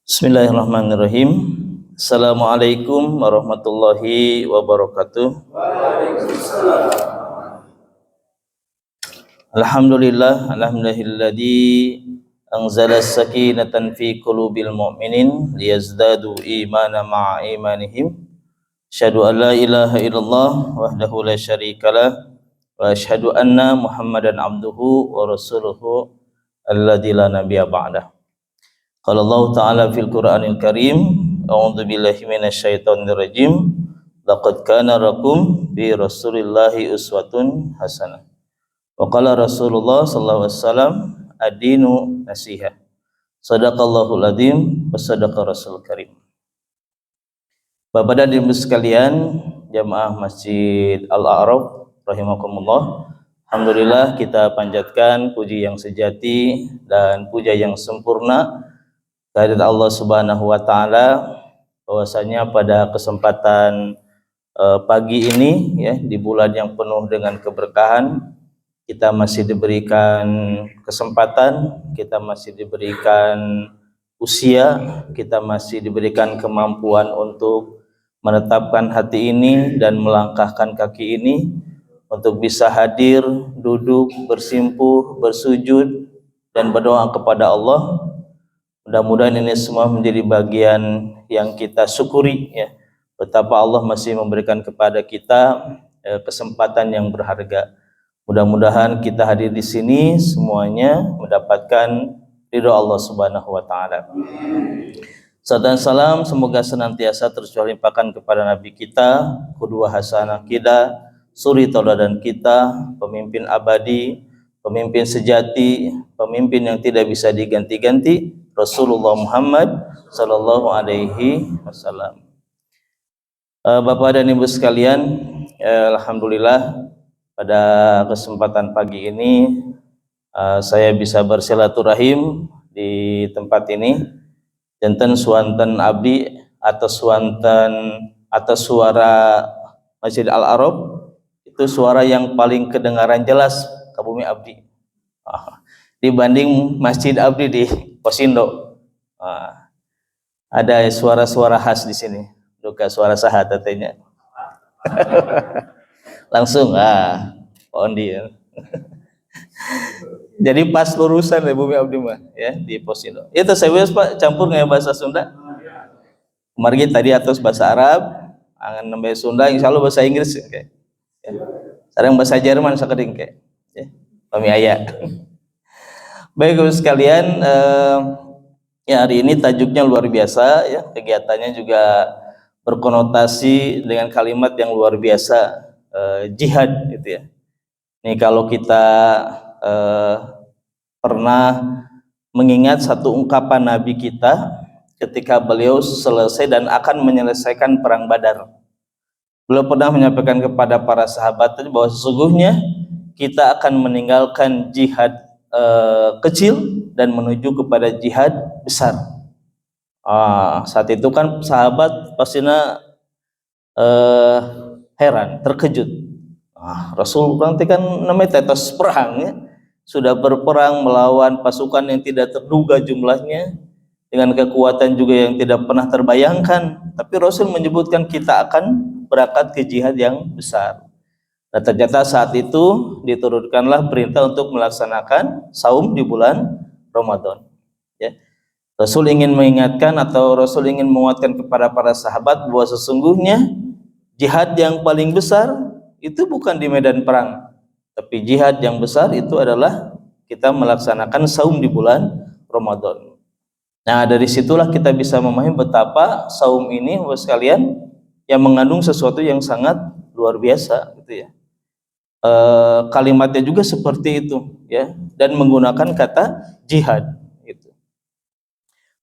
Bismillahirrahmanirrahim. Assalamualaikum warahmatullahi wabarakatuh. Waalaikumsalam. Alhamdulillahilladzi anzala sakinatan fi qulubil mu'minin liyazdadu imanan ma'a imanihim. Asyhadu an la ilaha illallah wahdahu la syarikalah wa asyhadu anna Muhammadan abduhu wa rasuluhu alladzi la nabiyya ba'dah. Qala Allah Ta'ala fil Qur'anil Karim, a'udzu billahi minasyaitonir rajim. Laqad kana lakum fi Rasulillahi uswatun hasanah. Wa qala Rasulullah sallallahu alaihi wasallam, ad-dinu nasiha. Shadaqallahul adzim wa sadaqa Rasul Karim. Bapak dan Ibu sekalian, jamaah Masjid Al-A'raf rahimakumullah. Alhamdulillah kita panjatkan puji yang sejati dan puja yang sempurna kehadirat Allah Subhanahu wa taala, bahwasanya pada kesempatan pagi ini ya, di bulan yang penuh dengan keberkahan, kita masih diberikan kesempatan, kita masih diberikan usia, kita masih diberikan kemampuan untuk menetapkan hati ini dan melangkahkan kaki ini untuk bisa hadir, duduk, bersimpuh, bersujud dan berdoa kepada Allah. Mudah-mudahan ini semua menjadi bagian yang kita syukuri ya, betapa Allah masih memberikan kepada kita kesempatan yang berharga. Mudah-mudahan kita hadir di sini semuanya mendapatkan ridho Allah Subhanahu wa taala. Salam dan salam semoga senantiasa tercurahkan kepada Nabi kita, qudwah hasanah kita, suri tauladan kita, pemimpin abadi, pemimpin sejati, pemimpin yang tidak bisa diganti-ganti, Rasulullah Muhammad sallallahu alaihi wasallam. Bapak dan Ibu sekalian, alhamdulillah pada kesempatan pagi ini saya bisa bersilaturahim di tempat ini. Janten suanten abdi atas suara Masjid Al-A'raf, itu suara yang paling kedengaran jelas ke bumi abdi dibanding Masjid Abdi di Posindo. Ada suara-suara khas di sini. Duka suara sahat katanya. Langsung Pak Ondi ya. Jadi pas lurusan dari bumi abdi mah ya di Posindo. Itu saya Pak campur nggak bahasa Sunda? Kemarin tadi atas bahasa Arab, angan nembe Sunda, insyaallah bahasa Inggris kayak. Ya. Sekarang bahasa Jerman sakeding kayak. Ya. Kami aya. Baik Bapak sekalian, ya hari ini tajuknya luar biasa ya, kegiatannya juga berkonotasi dengan kalimat yang luar biasa, jihad gitu ya. Ini kalau kita pernah mengingat satu ungkapan Nabi kita ketika beliau selesai dan akan menyelesaikan perang Badar. Beliau pernah menyampaikan kepada para sahabat bahwa sesungguhnya kita akan meninggalkan jihad kecil dan menuju kepada jihad besar. Saat itu kan sahabat pastinya heran, terkejut. Rasul nanti kan namanya tetes perang ya, sudah berperang melawan pasukan yang tidak terduga jumlahnya dengan kekuatan juga yang tidak pernah terbayangkan, tapi Rasul menyebutkan kita akan berangkat ke jihad yang besar. Nah, ternyata saat itu diturunkanlah perintah untuk melaksanakan saum di bulan Ramadan. Ya. Rasul ingin mengingatkan atau Rasul ingin menguatkan kepada para sahabat bahwa sesungguhnya jihad yang paling besar itu bukan di medan perang, tapi jihad yang besar itu adalah kita melaksanakan saum di bulan Ramadan. Nah, dari situlah kita bisa memahami betapa saum ini Bapak sekalian yang mengandung sesuatu yang sangat luar biasa gitu ya. Kalimatnya juga seperti itu ya, dan menggunakan kata jihad gitu.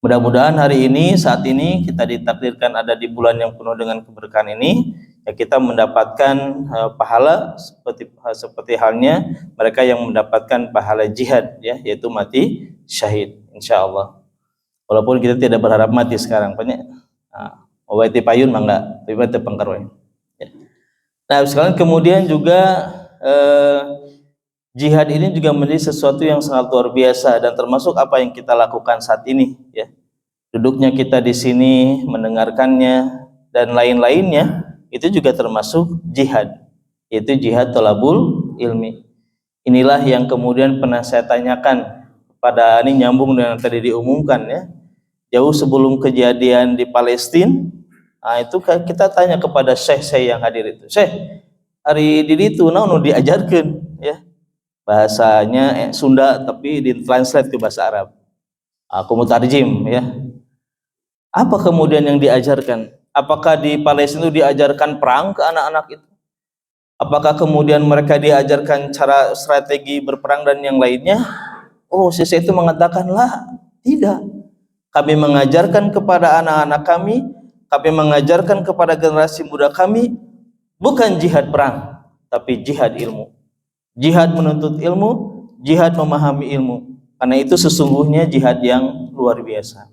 Mudah-mudahan hari ini, saat ini kita ditakdirkan ada di bulan yang penuh dengan keberkahan ini ya, kita mendapatkan pahala seperti halnya mereka yang mendapatkan pahala jihad ya, yaitu mati syahid insyaallah. Walaupun kita tidak berharap mati sekarang banyak. Waiti payun mangga, tapi tepengkarwe. Ya. Nah, sekarang kemudian juga jihad ini juga menjadi sesuatu yang sangat luar biasa dan termasuk apa yang kita lakukan saat ini ya. Di duduknya kita di sini mendengarkannya dan lain-lainnya itu juga termasuk jihad, yaitu jihad thalabul ilmi. Inilah yang kemudian pernah saya tanyakan pada, ini nyambung dengan tadi diumumkan ya, jauh sebelum kejadian di Palestina. Nah, itu kita tanya kepada syekh yang hadir itu, Syekh, hari di itu naon diajarkan ya, bahasanya Sunda tapi ditranslate ke bahasa Arab. Aku mutarjim ya. Apa kemudian yang diajarkan? Apakah di Palestina itu diajarkan perang ke anak-anak itu? Apakah kemudian mereka diajarkan cara strategi berperang dan yang lainnya? Oh, sisi itu mengatakan lah, tidak. Kami mengajarkan kepada anak-anak kami mengajarkan kepada generasi muda kami, bukan jihad perang, tapi jihad ilmu. Jihad menuntut ilmu, jihad memahami ilmu. Karena itu sesungguhnya jihad yang luar biasa.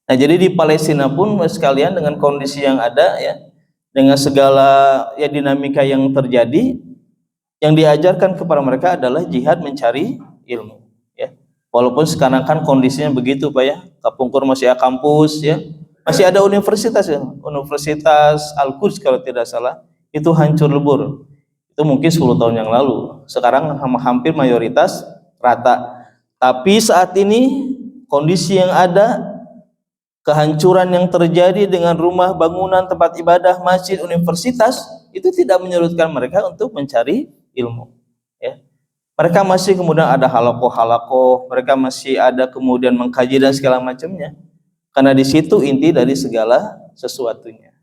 Nah, jadi di Palestina pun sekalian dengan kondisi yang ada ya, dengan segala ya dinamika yang terjadi, yang diajarkan kepada mereka adalah jihad mencari ilmu ya. Walaupun sekarang kan kondisinya begitu Pak ya, Kapungkur masih ada kampus ya, masih ada universitas ya, Universitas Al-Quds kalau tidak salah, itu hancur lebur. Itu mungkin 10 tahun yang lalu. Sekarang hampir mayoritas rata. Tapi saat ini kondisi yang ada, kehancuran yang terjadi dengan rumah, bangunan, tempat ibadah, masjid, universitas, itu tidak menyurutkan mereka untuk mencari ilmu ya. Mereka masih kemudian ada halakoh, mereka masih ada kemudian mengkaji dan segala macamnya, karena di situ inti dari segala sesuatunya.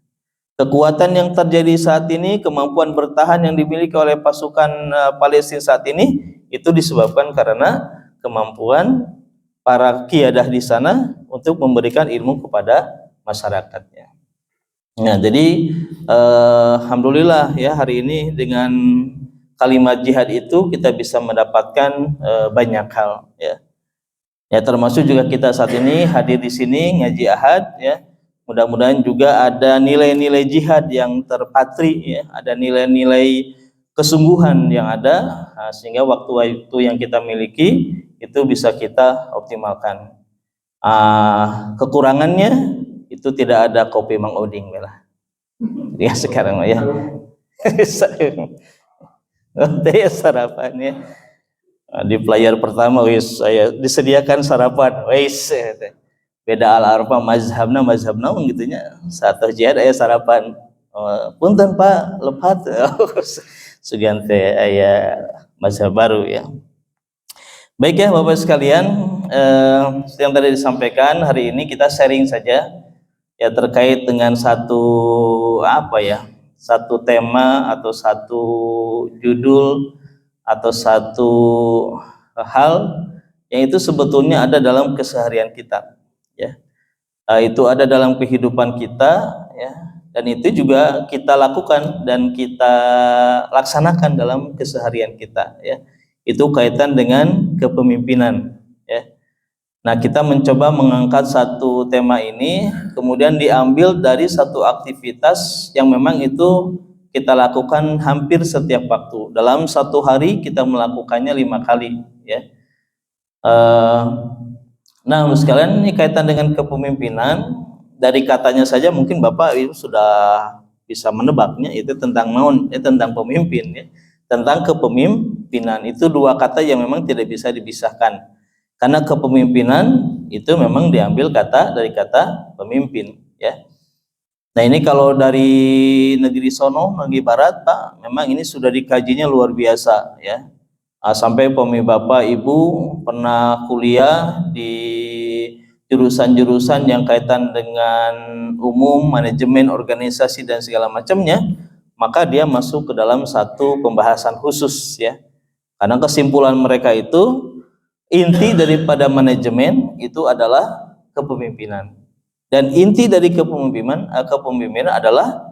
Kekuatan yang terjadi saat ini, kemampuan bertahan yang dimiliki oleh pasukan Palestina saat ini, itu disebabkan karena kemampuan para kiadah di sana untuk memberikan ilmu kepada masyarakatnya. Nah, jadi alhamdulillah ya, hari ini dengan kalimat jihad itu kita bisa mendapatkan banyak hal ya. Ya, termasuk juga kita saat ini hadir di sini ngaji ahad ya. Mudah-mudahan juga ada nilai-nilai jihad yang terpatri ya, ada nilai-nilai kesungguhan yang ada, sehingga waktu-waktu yang kita miliki itu bisa kita optimalkan. Kekurangannya itu tidak ada kopi Mang Oding lah. Ya sekarang ya. Saya sarapannya di player pertama saya disediakan sarapan. Beda al-arfa mazhab naon gitunya. Saat jihad aya sarapan. Punten Pak, lepat. Sugan teh aya mazhab baru ya. Baik ya Bapak sekalian, yang tadi disampaikan, hari ini kita sharing saja ya terkait dengan satu tema atau satu judul atau satu hal yang itu sebetulnya ada dalam keseharian kita ya. Itu ada dalam kehidupan kita ya, dan itu juga kita lakukan dan kita laksanakan dalam keseharian kita ya. Itu kaitan dengan kepemimpinan ya. Nah, kita mencoba mengangkat satu tema ini, kemudian diambil dari satu aktivitas yang memang itu kita lakukan hampir setiap waktu. Dalam satu hari kita melakukannya 5 kali ya. Nah, sekalian ini kaitan dengan kepemimpinan. Dari katanya saja mungkin Bapak itu sudah bisa menebaknya, itu tentang naon, tentang pemimpin ya. Tentang kepemimpinan, itu dua kata yang memang tidak bisa dipisahkan, karena kepemimpinan itu memang diambil dari kata pemimpin ya. Nah, ini kalau dari negeri sono, negeri barat Pak, memang ini sudah dikajinya luar biasa ya. Sampai Bapak Ibu pernah kuliah di jurusan-jurusan yang kaitan dengan umum, manajemen, organisasi dan segala macamnya, maka dia masuk ke dalam satu pembahasan khusus ya. Karena kesimpulan mereka itu, inti daripada manajemen itu adalah kepemimpinan, dan inti dari kepemimpinan adalah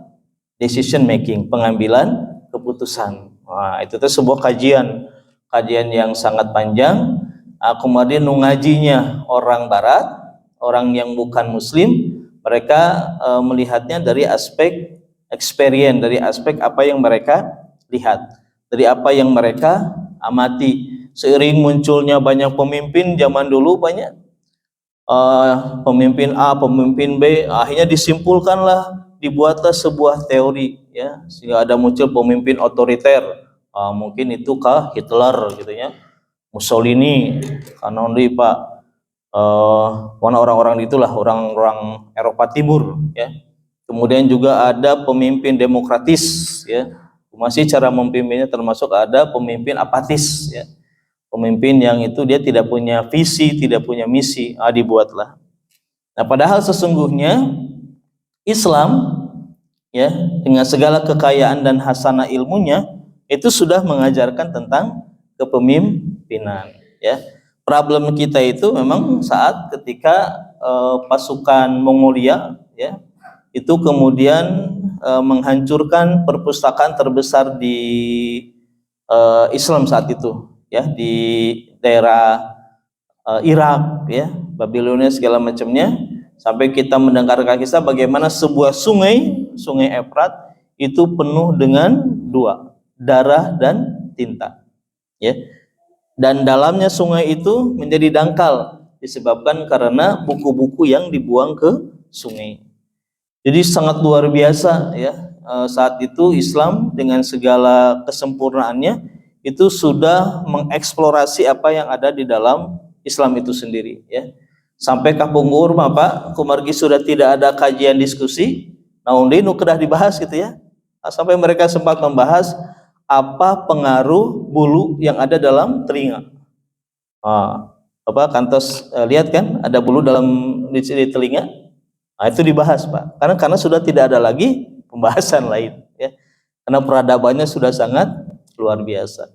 decision making, pengambilan keputusan. Wah, itu tuh sebuah kajian yang sangat panjang. Kemudian ngajinya orang barat, orang yang bukan muslim, mereka melihatnya dari aspek experience, dari aspek apa yang mereka lihat, dari apa yang mereka amati. Seiring munculnya banyak pemimpin zaman dulu, banyak pemimpin A, pemimpin B, akhirnya disimpulkanlah, dibuatlah sebuah teori, ya, sehingga ada muncul pemimpin otoriter. Mungkin itu kah Hitler gitu ya, Mussolini, Kanondi Pak, orang-orang itulah orang-orang Eropa Timur, ya. Kemudian juga ada pemimpin demokratis, ya, masih cara memimpinnya termasuk ada pemimpin apatis, ya, pemimpin yang itu dia tidak punya visi, tidak punya misi, dibuatlah. Nah, padahal sesungguhnya Islam, ya, dengan segala kekayaan dan hasanah ilmunya itu sudah mengajarkan tentang kepemimpinan, ya. Problem kita itu memang saat ketika pasukan Mongolia, ya, itu kemudian menghancurkan perpustakaan terbesar di Islam saat itu, ya, di daerah Irak, ya, Babilonia segala macamnya, sampai kita mendengar kisah bagaimana sebuah sungai Efrat itu penuh dengan dua, darah dan tinta, ya. Dan dalamnya sungai itu menjadi dangkal disebabkan karena buku-buku yang dibuang ke sungai. Jadi sangat luar biasa, ya, saat itu Islam dengan segala kesempurnaannya itu sudah mengeksplorasi apa yang ada di dalam Islam itu sendiri, ya. Sampai kapungkur Pak kumargi sudah tidak ada kajian diskusi, naundi nu kedah dibahas gitu ya. Sampai mereka sempat membahas apa pengaruh bulu yang ada dalam telinga. Kantos lihat kan ada bulu dalam di telinga. Itu dibahas Pak. Karena sudah tidak ada lagi pembahasan lain, ya. Karena peradabannya sudah sangat luar biasa.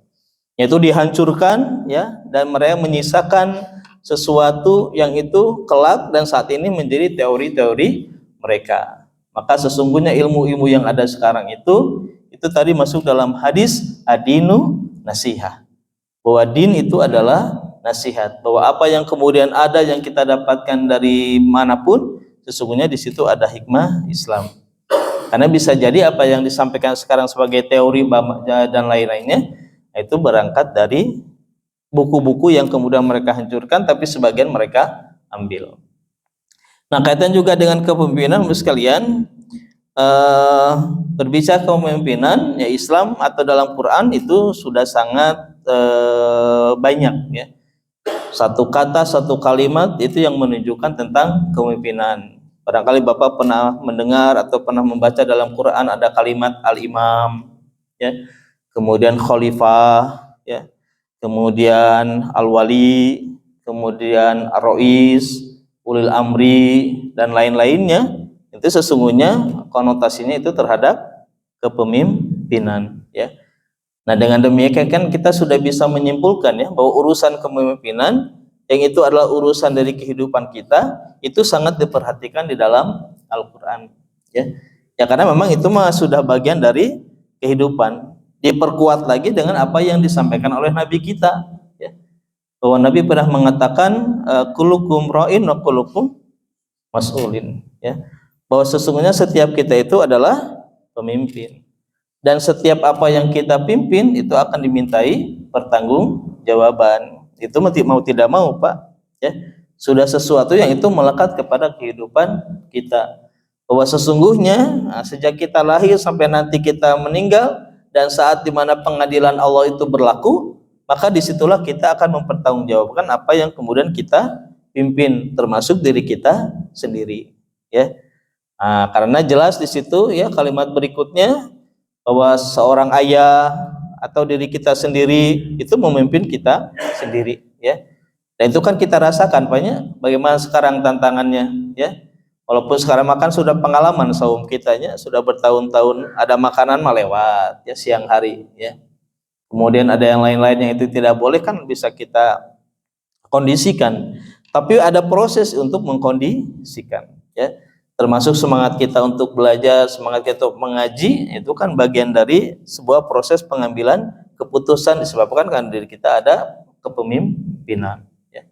Yaitu dihancurkan, ya, dan mereka menyisakan sesuatu yang itu kelak dan saat ini menjadi teori-teori mereka. Maka sesungguhnya ilmu-ilmu yang ada sekarang itu tadi masuk dalam hadis adinu nasihah, bahwa din itu adalah nasihat, bahwa apa yang kemudian ada yang kita dapatkan dari manapun sesungguhnya di situ ada hikmah Islam. Karena bisa jadi apa yang disampaikan sekarang sebagai teori dan lain-lainnya itu berangkat dari buku-buku yang kemudian mereka hancurkan tapi sebagian mereka ambil. Nah, kaitan juga dengan kepemimpinan sekalian, berbicara kepemimpinan, ya, Islam atau dalam Quran itu sudah sangat banyak, ya. Satu kata, satu kalimat itu yang menunjukkan tentang kepemimpinan. Barangkali Bapak pernah mendengar atau pernah membaca dalam Quran ada kalimat al-imam, ya, kemudian khalifah, ya, kemudian al-wali, kemudian ar-rais, ulil amri, dan lain-lainnya. Itu sesungguhnya konotasinya itu terhadap kepemimpinan, ya. Nah, dengan demikian kan kita sudah bisa menyimpulkan, ya, bahwa urusan kepemimpinan yang itu adalah urusan dari kehidupan kita itu sangat diperhatikan di dalam Al-Quran, ya. Ya, karena memang itu mah sudah bagian dari kehidupan. Diperkuat lagi dengan apa yang disampaikan oleh Nabi kita, ya, bahwa Nabi pernah mengatakan kullukum ra'in wa kullukum mas'ulin, ya, bahwa sesungguhnya setiap kita itu adalah pemimpin dan setiap apa yang kita pimpin itu akan dimintai pertanggungjawaban. Itu mau tidak mau Pak, ya, sudah sesuatu yang itu melekat kepada kehidupan kita, bahwa sesungguhnya sejak kita lahir sampai nanti kita meninggal dan saat dimana pengadilan Allah itu berlaku, maka disitulah kita akan mempertanggungjawabkan apa yang kemudian kita pimpin, termasuk diri kita sendiri, ya. Karena jelas di situ, ya, kalimat berikutnya bahwa seorang ayah atau diri kita sendiri itu memimpin kita sendiri, ya. Dan itu kan kita rasakan banyak bagaimana sekarang tantangannya, ya. Walaupun sekarang makan sudah pengalaman saum kitanya sudah bertahun-tahun, ada makanan melewat, ya, siang hari, ya. Kemudian ada yang lain-lain yang itu tidak boleh kan bisa kita kondisikan. Tapi ada proses untuk mengkondisikan, ya. Termasuk semangat kita untuk belajar, semangat kita untuk mengaji, itu kan bagian dari sebuah proses pengambilan keputusan disebabkan kan diri kita ada kepemimpinan, ya.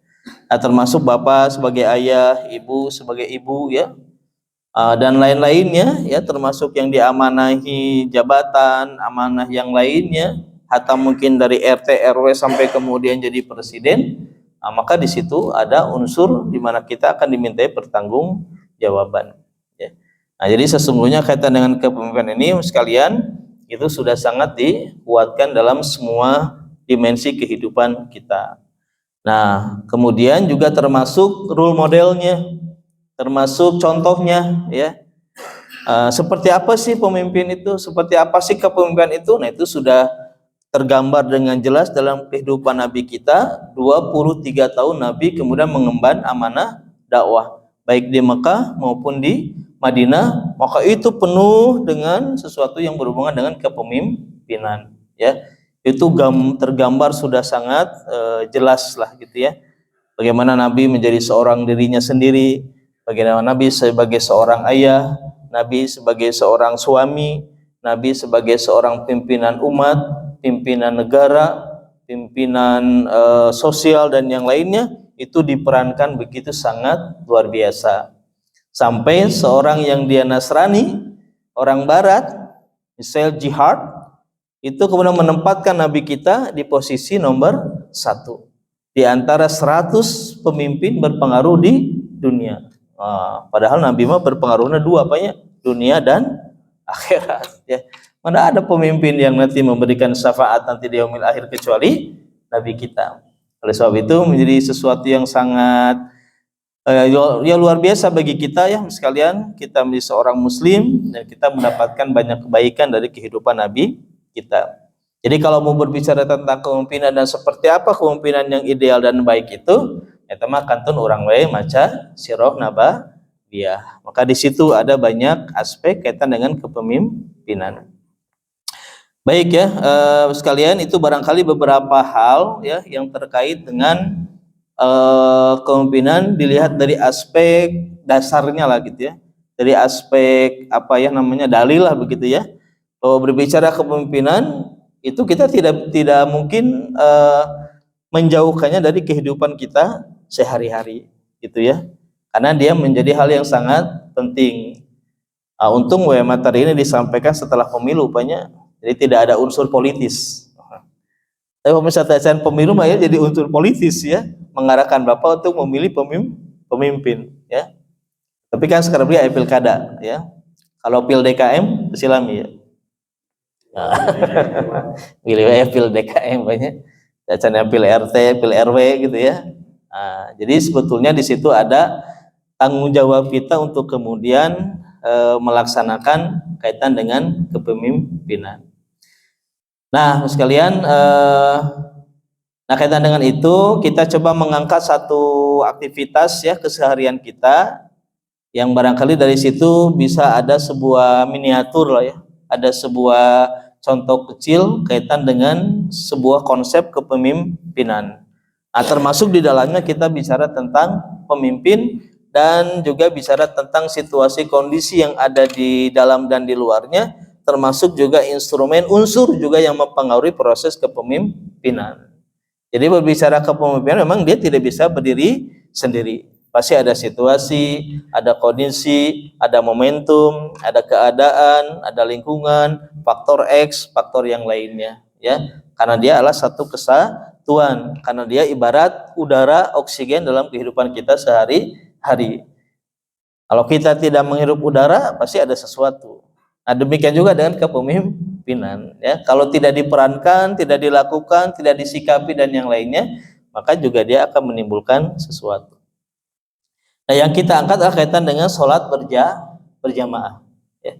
Nah, termasuk Bapak sebagai ayah, Ibu sebagai ibu, ya, dan lain-lainnya, ya, termasuk yang diamanahi jabatan, amanah yang lainnya, atau mungkin dari RT RW sampai kemudian jadi presiden. maka di situ ada unsur di mana kita akan dimintai pertanggungjawaban. Ya. Nah, jadi sesungguhnya kaitan dengan kepemimpinan ini sekalian itu sudah sangat dikuatkan dalam semua dimensi kehidupan kita. Nah, kemudian juga termasuk role modelnya, termasuk contohnya, ya. Seperti apa sih pemimpin itu? Seperti apa sih kepemimpinan itu? Nah, itu sudah tergambar dengan jelas dalam kehidupan Nabi kita. 23 tahun Nabi kemudian mengemban amanah dakwah baik di Mekah maupun di Madinah, maka itu penuh dengan sesuatu yang berhubungan dengan kepemimpinan, ya. Itu tergambar sudah sangat jelas lah gitu ya. Bagaimana Nabi menjadi seorang dirinya sendiri, bagaimana Nabi sebagai seorang ayah, Nabi sebagai seorang suami, Nabi sebagai seorang pimpinan umat, pimpinan negara, pimpinan sosial dan yang lainnya, itu diperankan begitu sangat luar biasa. Sampai seorang yang dia Nasrani, orang Barat, misal jihad, itu kemudian menempatkan Nabi kita di posisi nomor 1 di antara 100 pemimpin berpengaruh di dunia. Padahal Nabi mah berpengaruhnya 2, apanya? Dunia dan akhirat, ya. Mana ada pemimpin yang nanti memberikan syafaat nanti di yaumil akhir kecuali Nabi kita. Oleh sebab itu menjadi sesuatu yang sangat ya luar biasa bagi kita ya sekalian, kita menjadi seorang muslim dan kita mendapatkan banyak kebaikan dari kehidupan Nabi kita. Jadi kalau mau berbicara tentang kepemimpinan dan seperti apa kepemimpinan yang ideal dan baik itu, eta mah kantun urang we maca sirah nabawiyah. Maka di situ ada banyak aspek kaitan dengan kepemimpinan. Baik ya, sekalian itu barangkali beberapa hal ya yang terkait dengan kepemimpinan dilihat dari aspek dasarnya lah gitu ya, dari aspek apa ya namanya dalil lah begitu ya. Bahwa berbicara kepemimpinan itu kita tidak mungkin menjauhkannya dari kehidupan kita sehari-hari gitu ya, karena dia menjadi hal yang sangat penting. Untung materi ini disampaikan setelah pemilu banyak, jadi tidak ada unsur politis. Tapi misalnya pemilu mah ya jadi unsur politis ya, mengarahkan Bapak untuk memilih pemimpin ya. Tapi kan sekarang dia pilkada ya. Kalau pil DKM silami ya. Pilih pil DKM banyak. Biasanya pil RT, pil RW gitu ya. Jadi sebetulnya di situ ada tanggung jawab kita untuk kemudian melaksanakan kaitan dengan kepemimpinan. Nah, sekalian, kaitan dengan itu kita coba mengangkat satu aktivitas ya keseharian kita yang barangkali dari situ bisa ada sebuah miniatur lah ya, ada sebuah contoh kecil kaitan dengan sebuah konsep kepemimpinan. Termasuk di dalamnya kita bicara tentang pemimpin dan juga bicara tentang situasi kondisi yang ada di dalam dan di luarnya, termasuk juga instrumen unsur juga yang mempengaruhi proses kepemimpinan. Jadi berbicara kepemimpinan memang dia tidak bisa berdiri sendiri. Pasti ada situasi, ada kondisi, ada momentum, ada keadaan, ada lingkungan, faktor X, faktor yang lainnya ya. Karena dia adalah satu kesatuan, karena dia ibarat udara, oksigen dalam kehidupan kita sehari-hari. Kalau kita tidak menghirup udara, pasti ada sesuatu. Demikian juga dengan kepemimpinan ya. Kalau tidak diperankan, tidak dilakukan, tidak disikapi dan yang lainnya, maka juga dia akan menimbulkan sesuatu. Nah, yang kita angkat adalah kaitan dengan sholat berjamaah ya.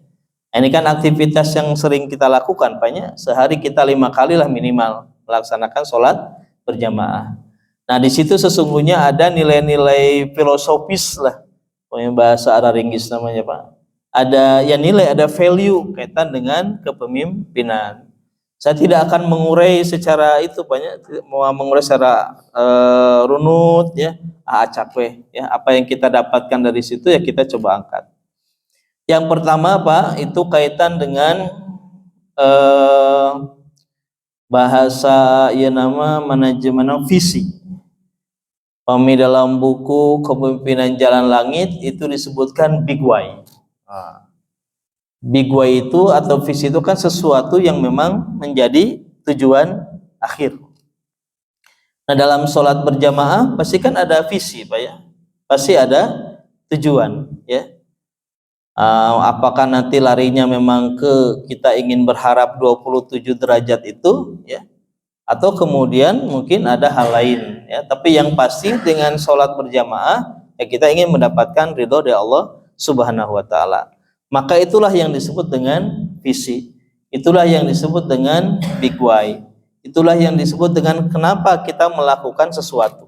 Ini kan aktivitas yang sering kita lakukan, banyak sehari kita 5 kali lah minimal melaksanakan sholat berjamaah. Nah, di situ sesungguhnya ada nilai-nilai filosofis lah, bahasa Araringgis namanya Pak. Ada ya nilai, ada value kaitan dengan kepemimpinan. Saya tidak akan mengurai secara itu banyak, mau mengurai secara runut ya, acak ya. Apa yang kita dapatkan dari situ ya kita coba angkat. Yang pertama Pak, itu kaitan dengan bahasa ya nama manajemen visi. Di dalam buku Kepemimpinan Jalan Langit itu disebutkan big why. Big why itu atau visi itu kan sesuatu yang memang menjadi tujuan akhir. Nah, dalam sholat berjamaah pasti kan ada visi, Pak ya. Pasti ada tujuan, ya. Apakah nanti larinya memang ke kita ingin berharap 27 derajat itu, ya, atau kemudian mungkin ada hal lain, ya. Tapi yang pasti dengan sholat berjamaah, ya, kita ingin mendapatkan ridho dari Allah Subhanahu Wa Taala. Maka itulah yang disebut dengan visi. Itulah yang disebut dengan big why. Itulah yang disebut dengan kenapa kita melakukan sesuatu,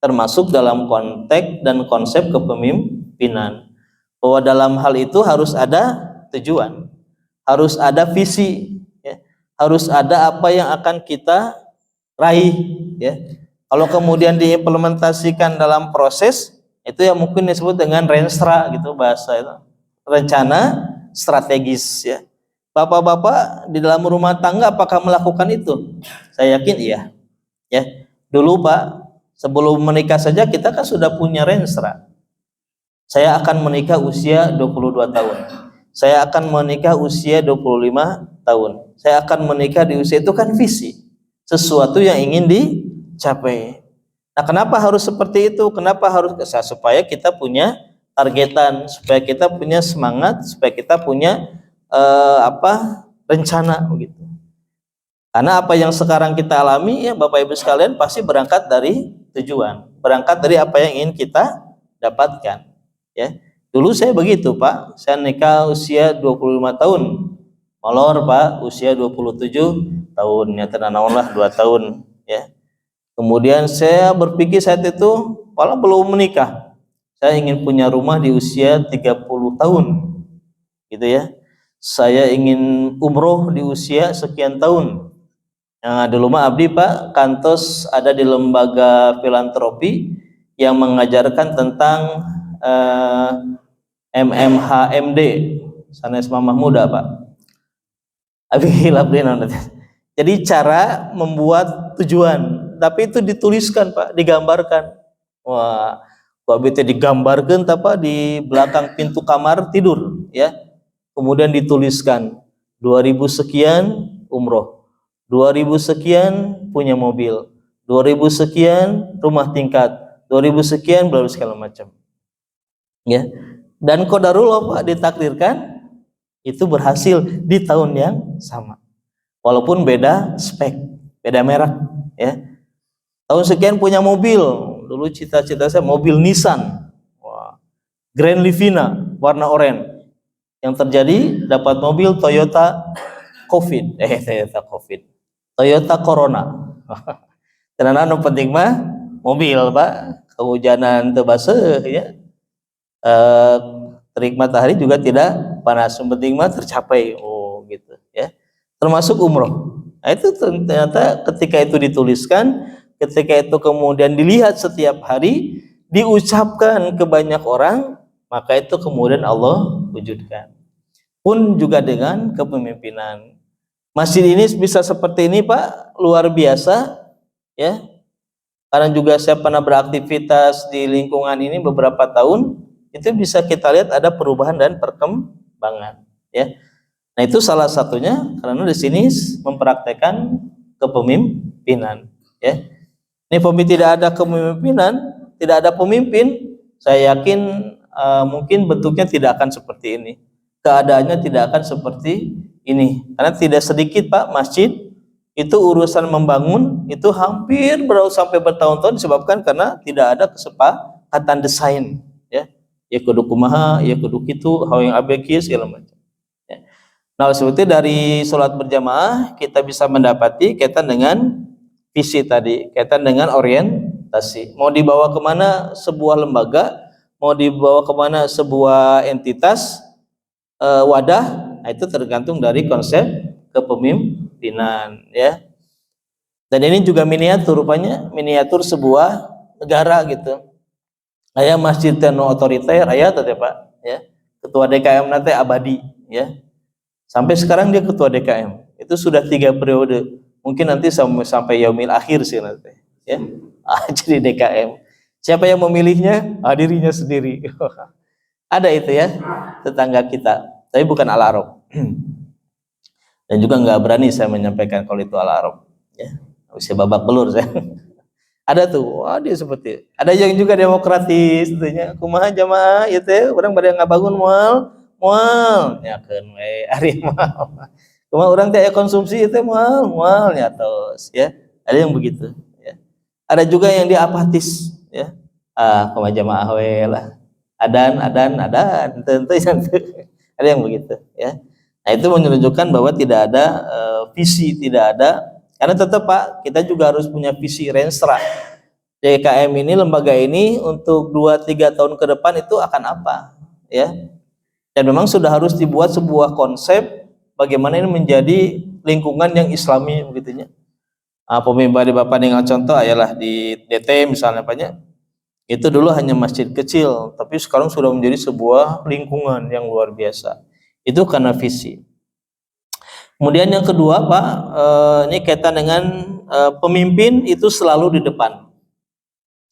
termasuk dalam konteks dan konsep kepemimpinan. Bahwa dalam hal itu harus ada tujuan, harus ada visi, ya. Harus ada apa yang akan kita raih, ya. Kalau kemudian diimplementasikan dalam proses, itu yang mungkin disebut dengan renstra gitu bahasa itu, rencana strategis, ya. Bapak-bapak di dalam rumah tangga apakah melakukan itu? Saya yakin iya, ya. Dulu Pak, sebelum menikah saja kita kan sudah punya renstra. Saya akan menikah usia 22 tahun. Saya akan menikah usia 25 tahun. Saya akan menikah di usia itu, kan visi. Sesuatu yang ingin dicapai. Nah, kenapa harus seperti itu? Kenapa harus supaya kita punya targetan, supaya kita punya semangat, supaya kita punya rencana begitu. Karena apa yang sekarang kita alami, ya Bapak Ibu sekalian, pasti berangkat dari tujuan, berangkat dari apa yang ingin kita dapatkan. Ya, dulu saya begitu Pak, saya nikah usia 25 tahun, molor Pak usia 27 tahun, ya tenanawanlah 2 tahun, ya. Kemudian saya berpikir saat itu, malah belum menikah, saya ingin punya rumah di usia 30 tahun, gitu ya. Saya ingin umroh di usia sekian tahun. Nah, dulu mah abdi Pak kantos ada di lembaga filantropi yang mengajarkan tentang MMHMD, sanes mamah muda Pak. Jadi cara membuat tujuan, tapi itu dituliskan Pak, digambarkan. Wah, Pak digambarkan Pak di belakang pintu kamar tidur, ya. Kemudian dituliskan 2000 sekian umroh, 2000 sekian punya mobil, 2000 sekian rumah tingkat, 2000 sekian baru segala macam. Ya, dan qadarullah Pak, ditakdirkan itu berhasil di tahun yang sama, walaupun beda spek, beda merek, ya. Tahun sekian punya mobil, dulu cita-cita saya mobil Nissan, wah, Grand Livina warna oranye. Yang terjadi dapat mobil Toyota Toyota Corona. Karena anu penting mah mobil Pak, kehujanan teu baseuh, ya. Terik matahari juga tidak panas, yang penting mah tercapai, oh gitu, ya. Termasuk umroh. Nah, itu ternyata ketika itu dituliskan, ketika itu kemudian dilihat setiap hari, diucapkan ke banyak orang, maka itu kemudian Allah wujudkan. Pun juga dengan kepemimpinan. Masjid ini bisa seperti ini Pak, luar biasa, ya. Karena juga saya pernah beraktivitas di lingkungan ini beberapa tahun, itu bisa kita lihat ada perubahan dan perkembangan, ya. Nah, itu salah satunya karena di sini mempraktekkan kepemimpinan, ya. Ini tidak ada kepemimpinan, tidak ada pemimpin, saya yakin mungkin bentuknya tidak akan seperti ini. Keadaannya tidak akan seperti ini, karena tidak sedikit Pak masjid itu urusan membangun itu hampir sampai bertahun-tahun disebabkan karena tidak ada kesepakatan desain, ya. Ya kudu kumaha, ya kudu kitu, yang abeki segala macam, ya. Nah, sebetulnya dari sholat berjamaah kita bisa mendapati kaitan dengan visi tadi, kaitan dengan orientasi. Mau dibawa kemana sebuah lembaga, mau dibawa kemana sebuah entitas, wadah, nah itu tergantung dari konsep kepemimpinan, ya. Dan ini juga miniatur, rupanya miniatur sebuah negara gitu. Aya masjid teno otoriter, aya teh Pak, ya. Ketua DKM nanti abadi, ya. Sampai sekarang dia ketua DKM. Itu sudah 3 periode. Mungkin nanti sampai yaumil akhir sih nanti, ya. Jadi DKM. Siapa yang memilihnya? Dirinya sendiri. Ada itu, ya, tetangga kita, tapi bukan Al-Arab. Dan juga nggak berani saya menyampaikan kalau itu Al-Arab, ya. Usia babak belur saya. Ada tuh, wah dia seperti ada yang juga demokratis tentunya. Kumaha jamaah ieu teh urang bade ngabangun moal nyakeun we ari moal. Kumaha urang teh aya konsumsi teh moal nyatos ya. Ada yang begitu ya. Ada juga yang dia apatis ya. Kumaha jamaah we lah. Adan tentu. Ada yang begitu ya. Nah, itu menunjukkan bahwa tidak ada visi, tidak ada. Karena tetap Pak, kita juga harus punya visi Renstra. JKM ini, lembaga ini untuk 2-3 tahun ke depan itu akan apa? Ya. Dan memang sudah harus dibuat sebuah konsep bagaimana ini menjadi lingkungan yang Islami begitunya. Pemimpin di Bapak dengan contoh ayalah di DT misalnya Paknya. Itu dulu hanya masjid kecil, tapi sekarang sudah menjadi sebuah lingkungan yang luar biasa. Itu karena visi. Kemudian yang kedua Pak, ini kaitan dengan pemimpin itu selalu di depan.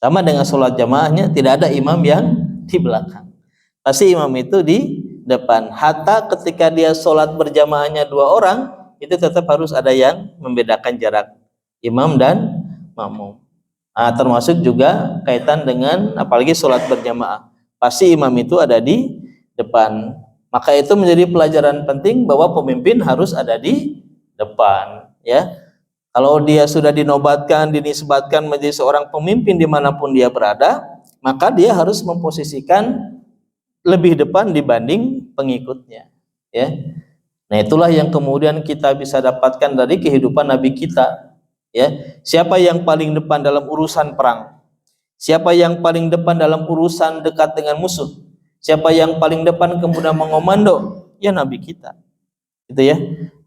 Sama dengan sholat jamaahnya, tidak ada imam yang di belakang. Pasti imam itu di depan. Hatta ketika dia sholat berjamaahnya 2 orang, itu tetap harus ada yang membedakan jarak imam dan makmum. Termasuk juga kaitan dengan apalagi sholat berjamaah. Pasti imam itu ada di depan. Maka itu menjadi pelajaran penting bahwa pemimpin harus ada di depan, ya. Kalau dia sudah dinobatkan, dinisbatkan menjadi seorang pemimpin dimanapun dia berada, maka dia harus memposisikan lebih depan dibanding pengikutnya, ya. Nah, itulah yang kemudian kita bisa dapatkan dari kehidupan Nabi kita, ya. Siapa yang paling depan dalam urusan perang? Siapa yang paling depan dalam urusan dekat dengan musuh? Siapa yang paling depan kemudian mengomando? Ya Nabi kita. Gitu ya.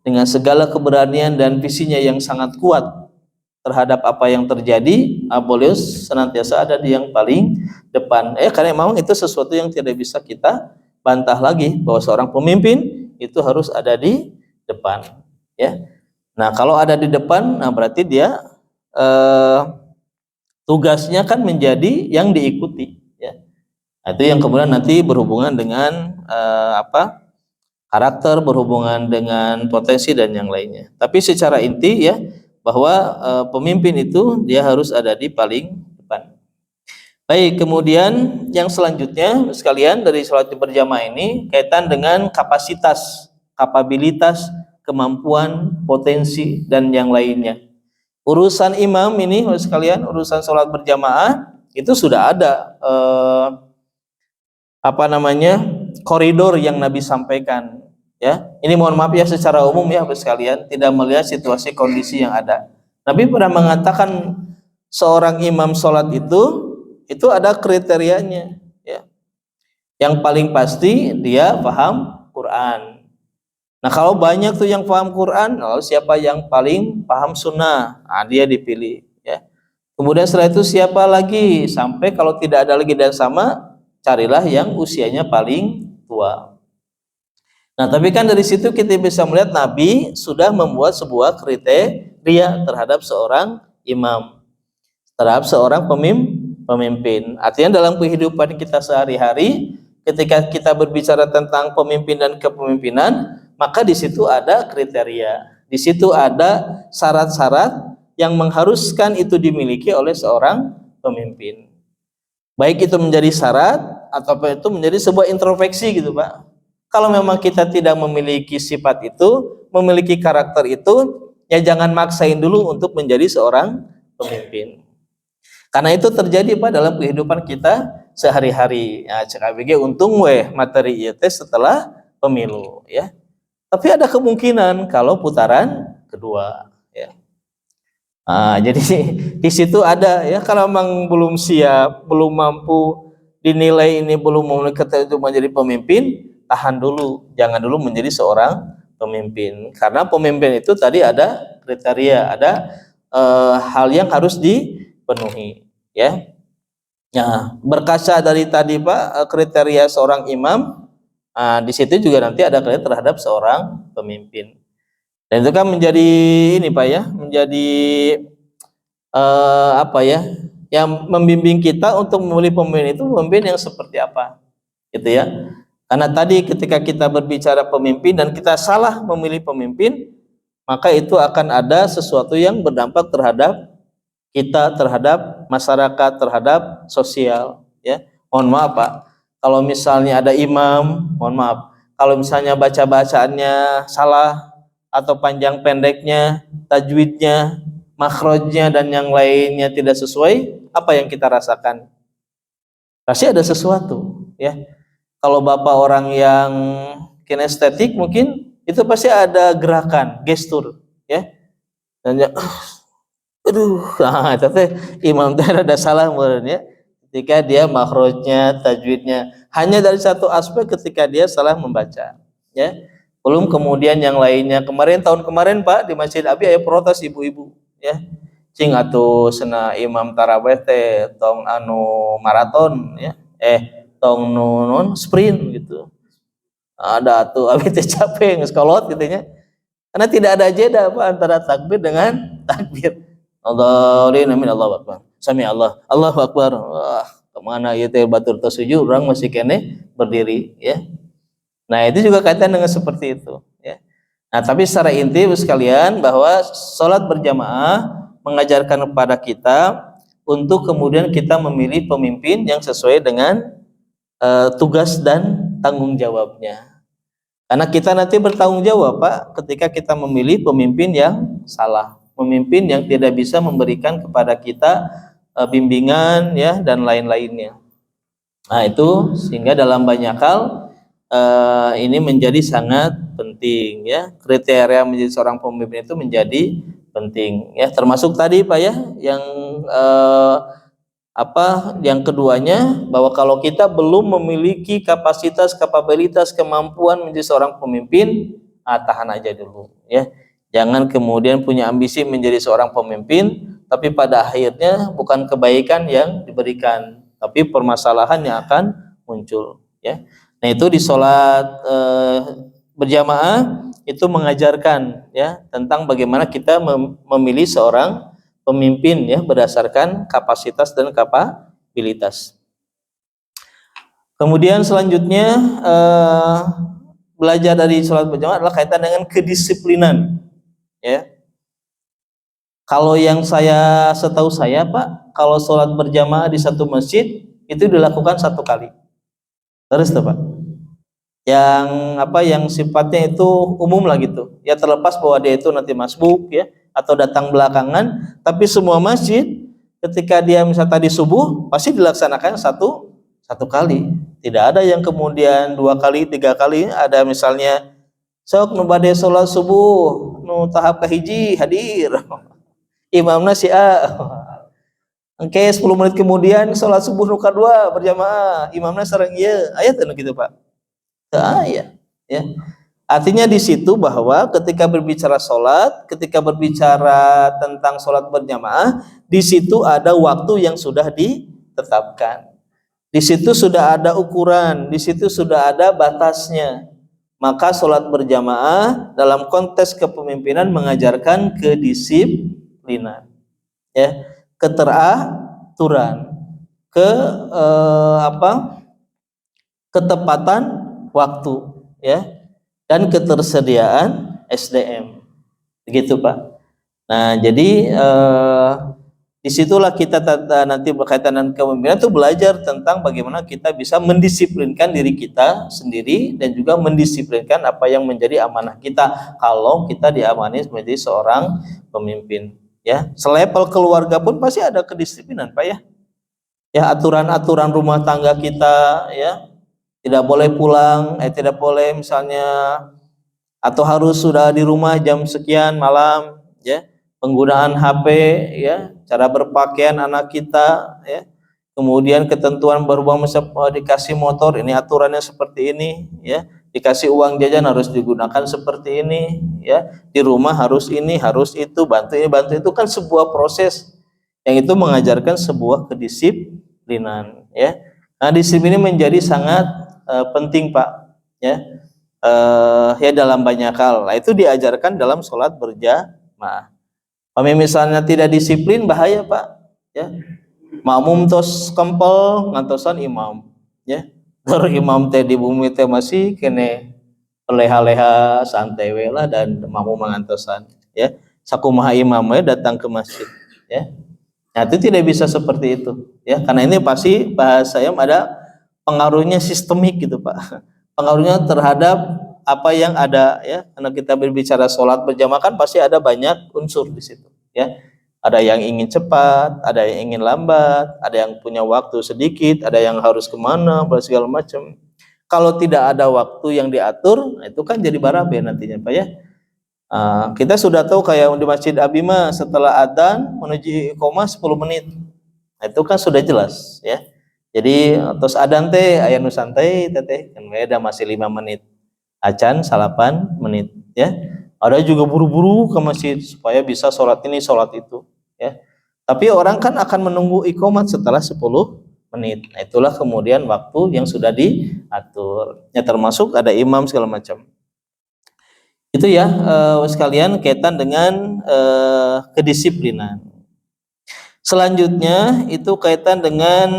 Dengan segala keberanian dan visinya yang sangat kuat terhadap apa yang terjadi, beliau senantiasa ada di yang paling depan. Karena memang itu sesuatu yang tidak bisa kita bantah lagi bahwa seorang pemimpin itu harus ada di depan, ya. Nah, kalau ada di depan, nah berarti dia tugasnya kan menjadi yang diikuti, ya. Nah, itu yang kemudian nanti berhubungan dengan karakter, berhubungan dengan potensi dan yang lainnya. Tapi secara inti ya bahwa pemimpin itu dia harus ada di paling depan. Baik, kemudian yang selanjutnya sekalian dari sholat berjamaah ini kaitan dengan kapasitas, kapabilitas, kemampuan, potensi dan yang lainnya. Urusan imam ini sekalian, urusan sholat berjamaah itu sudah ada koridor yang Nabi sampaikan, ya. Ini mohon maaf ya secara umum ya sekalian, tidak melihat situasi kondisi yang ada. Nabi pernah mengatakan seorang imam sholat itu ada kriterianya, ya. Yang paling pasti dia paham Quran. Nah, kalau banyak tuh yang paham Quran, lalu siapa yang paling paham sunnah? Dia dipilih, ya. Kemudian setelah itu siapa lagi? Sampai kalau tidak ada lagi dan sama, carilah yang usianya paling tua. Nah, tapi kan dari situ kita bisa melihat Nabi sudah membuat sebuah kriteria terhadap seorang imam, terhadap seorang pemimpin. Artinya dalam kehidupan kita sehari-hari, ketika kita berbicara tentang pemimpin dan kepemimpinan, maka di situ ada kriteria, di situ ada syarat-syarat yang mengharuskan itu dimiliki oleh seorang pemimpin. Baik itu menjadi syarat atau itu menjadi sebuah introspeksi gitu Pak. Kalau memang kita tidak memiliki sifat itu, memiliki karakter itu, ya jangan maksain dulu untuk menjadi seorang pemimpin. Karena itu terjadi Pak dalam kehidupan kita sehari-hari. Ya, CKBG untung materi IET setelah pemilu, ya. Tapi ada kemungkinan kalau putaran kedua, ya. Jadi di situ ada ya, kalau memang belum siap, belum mampu, dinilai ini belum memenuhi kriteria untuk menjadi pemimpin, tahan dulu, jangan dulu menjadi seorang pemimpin. Karena pemimpin itu tadi ada kriteria, ada hal yang harus dipenuhi, ya. Nah, berkaca dari tadi Pak kriteria seorang imam, di situ juga nanti ada kriteria terhadap seorang pemimpin. Dan itu kan menjadi ini Pak ya, menjadi yang membimbing kita untuk memilih pemimpin itu pemimpin yang seperti apa, gitu ya. Karena tadi ketika kita berbicara pemimpin dan kita salah memilih pemimpin, maka itu akan ada sesuatu yang berdampak terhadap kita terhadap masyarakat, terhadap sosial, ya. Mohon maaf Pak, kalau misalnya ada imam, mohon maaf, kalau misalnya baca-bacaannya salah atau panjang pendeknya, tajwidnya, makhrajnya dan yang lainnya tidak sesuai, apa yang kita rasakan? Pasti ada sesuatu, ya. Kalau Bapak orang yang kinestetik mungkin itu pasti ada gerakan, gestur, ya. Dan ya, aduh, nah, itu teh imam teh ada salah ya. Ketika dia makhrajnya, tajwidnya, hanya dari satu aspek ketika dia salah membaca, ya. Belum kemudian yang lainnya. Tahun kemarin Pak di Masjid Abi aya protes ibu-ibu, ya. Cing atuh cenah imam tarawih teh tong anu maraton, ya. Tong nun sprint gitu. Ada atuh abi teh capek geus kolot gitu nya. Karena tidak ada jeda Pak antara takbir dengan takbir. Allahu amin, Allahu akbar. Sami Allah, Allahu akbar. Wah, kemana ieu teh batur tasujud orang masih kene berdiri, ya. Nah, itu juga kaitan dengan seperti itu, ya. Nah, tapi secara inti sekalian bahwa sholat berjamaah mengajarkan kepada kita untuk kemudian kita memilih pemimpin yang sesuai dengan tugas dan tanggung jawabnya. Karena kita nanti bertanggung jawab Pak ketika kita memilih pemimpin yang salah, pemimpin yang tidak bisa memberikan kepada kita bimbingan, ya, dan lain-lainnya. Nah, itu sehingga dalam banyak hal ini menjadi sangat penting, ya. Kriteria menjadi seorang pemimpin itu menjadi penting, ya. Termasuk tadi Pak, ya, yang yang keduanya, bahwa kalau kita belum memiliki kapasitas, kemampuan menjadi seorang pemimpin, tahan aja dulu, ya. Jangan kemudian punya ambisi menjadi seorang pemimpin, tapi pada akhirnya bukan kebaikan yang diberikan, tapi permasalahan yang akan muncul, ya. Nah, itu di sholat berjamaah itu mengajarkan, ya, tentang bagaimana kita memilih seorang pemimpin, ya, berdasarkan kapasitas dan kapabilitas. Kemudian selanjutnya belajar dari sholat berjamaah adalah kaitan dengan kedisiplinan, ya. Kalau yang setahu saya Pak, kalau sholat berjamaah di satu masjid itu dilakukan 1 kali. Terus tuh Pak, yang sifatnya itu umum lah gitu, ya, terlepas bahwa dia itu nanti masbuk, ya, atau datang belakangan, tapi semua masjid ketika dia misal tadi subuh pasti dilaksanakan satu kali, tidak ada yang kemudian 2 kali, 3 kali. Ada misalnya sok nu bade sholat subuh nu tahap kahiji hadir imamna si A, oke, 10 menit kemudian sholat subuh nu kadua berjamaah imamna sareng ieu, aya teu gitu Pak? Teu aya, ya. Artinya di situ bahwa ketika berbicara sholat, ketika berbicara tentang sholat berjamaah, di situ ada waktu yang sudah ditetapkan. Di situ sudah ada ukuran, di situ sudah ada batasnya. Maka sholat berjamaah dalam konteks kepemimpinan mengajarkan kedisiplinan, ya, keteraturan, ketepatan waktu, ya, dan ketersediaan SDM, begitu Pak. Nah, jadi disitulah kita nanti berkaitan dengan kepemimpinan itu belajar tentang bagaimana kita bisa mendisiplinkan diri kita sendiri dan juga mendisiplinkan apa yang menjadi amanah kita kalau kita diamani menjadi seorang pemimpin, ya. Selevel keluarga pun pasti ada kedisiplinan Pak, ya. Ya, aturan-aturan rumah tangga kita, ya. Tidak boleh pulang, tidak boleh misalnya, atau harus sudah di rumah jam sekian malam, ya. Penggunaan HP, ya, cara berpakaian anak kita, ya. Kemudian ketentuan berhubung dikasih motor, ini aturannya seperti ini, ya. Dikasih uang jajan harus digunakan seperti ini, ya. Di rumah harus ini, harus itu, bantu ini, bantu itu, kan sebuah proses yang itu mengajarkan sebuah kedisiplinan, ya. Nah, disiplin ini menjadi sangat penting Pak, ya, ya, dalam banyak hal. Nah, itu diajarkan dalam sholat berjamaah. Kami misalnya tidak disiplin, bahaya Pak, ya. Makmum tos kempel ngantosan imam, ya. Terus imam teh di bumi teh masih kene leha-leha santai we lah dan makmum ngantosan, ya. Sakumaha imam datang ke masjid, ya. Nah, itu tidak bisa seperti itu, ya, karena ini pasti bahasa yang ada pengaruhnya sistemik gitu, Pak. Pengaruhnya terhadap apa yang ada, ya. Karena kita berbicara sholat berjamaah kan pasti ada banyak unsur di situ, ya. Ada yang ingin cepat, ada yang ingin lambat, ada yang punya waktu sedikit, ada yang harus kemana, segala macam. Kalau tidak ada waktu yang diatur, itu kan jadi barabe nantinya, Pak, ya. Kita sudah tahu kayak di Masjid Abima setelah adzan menuju iqomah 10 menit. Nah, itu kan sudah jelas, ya. Jadi terus adzan teh aya nu santai teteh kan beda masih 5 menit. Acan 8 menit, ya. Ada juga buru-buru ke masjid supaya bisa sholat ini sholat itu, ya. Tapi orang kan akan menunggu iqomat setelah 10 menit. Nah, itulah kemudian waktu yang sudah diatur. Ya, termasuk ada imam segala macam. Itu ya, sekalian kaitan dengan kedisiplinan. Selanjutnya itu kaitan dengan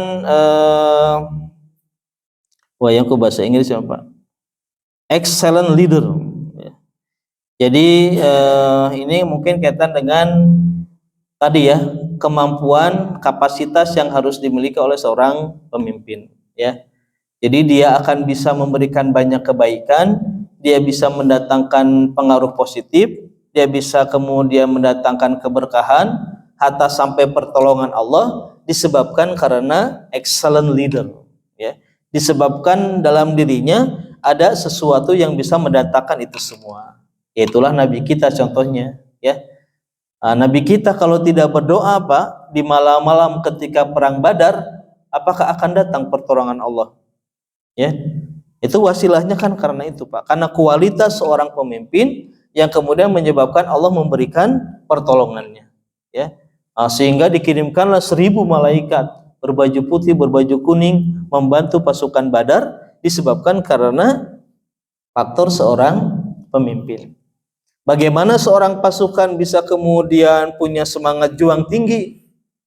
yang ke bahasa Inggris ya, Pak. Excellent leader. Jadi ini mungkin kaitan dengan tadi ya, kemampuan, kapasitas yang harus dimiliki oleh seorang pemimpin, ya. Jadi dia akan bisa memberikan banyak kebaikan, dia bisa mendatangkan pengaruh positif, dia bisa kemudian mendatangkan keberkahan, hatta sampai pertolongan Allah disebabkan karena excellent leader, ya. Disebabkan dalam dirinya ada sesuatu yang bisa mendatangkan itu semua. Itulah Nabi kita contohnya, ya. Nabi kita kalau tidak berdoa, Pak, di malam-malam ketika perang Badar, apakah akan datang pertolongan Allah? Ya, itu wasilahnya kan karena itu, Pak, karena kualitas seorang pemimpin yang kemudian menyebabkan Allah memberikan pertolongannya, ya. Sehingga dikirimkanlah 1000 malaikat berbaju putih berbaju kuning membantu pasukan Badar disebabkan karena faktor seorang pemimpin. Bagaimana seorang pasukan bisa kemudian punya semangat juang tinggi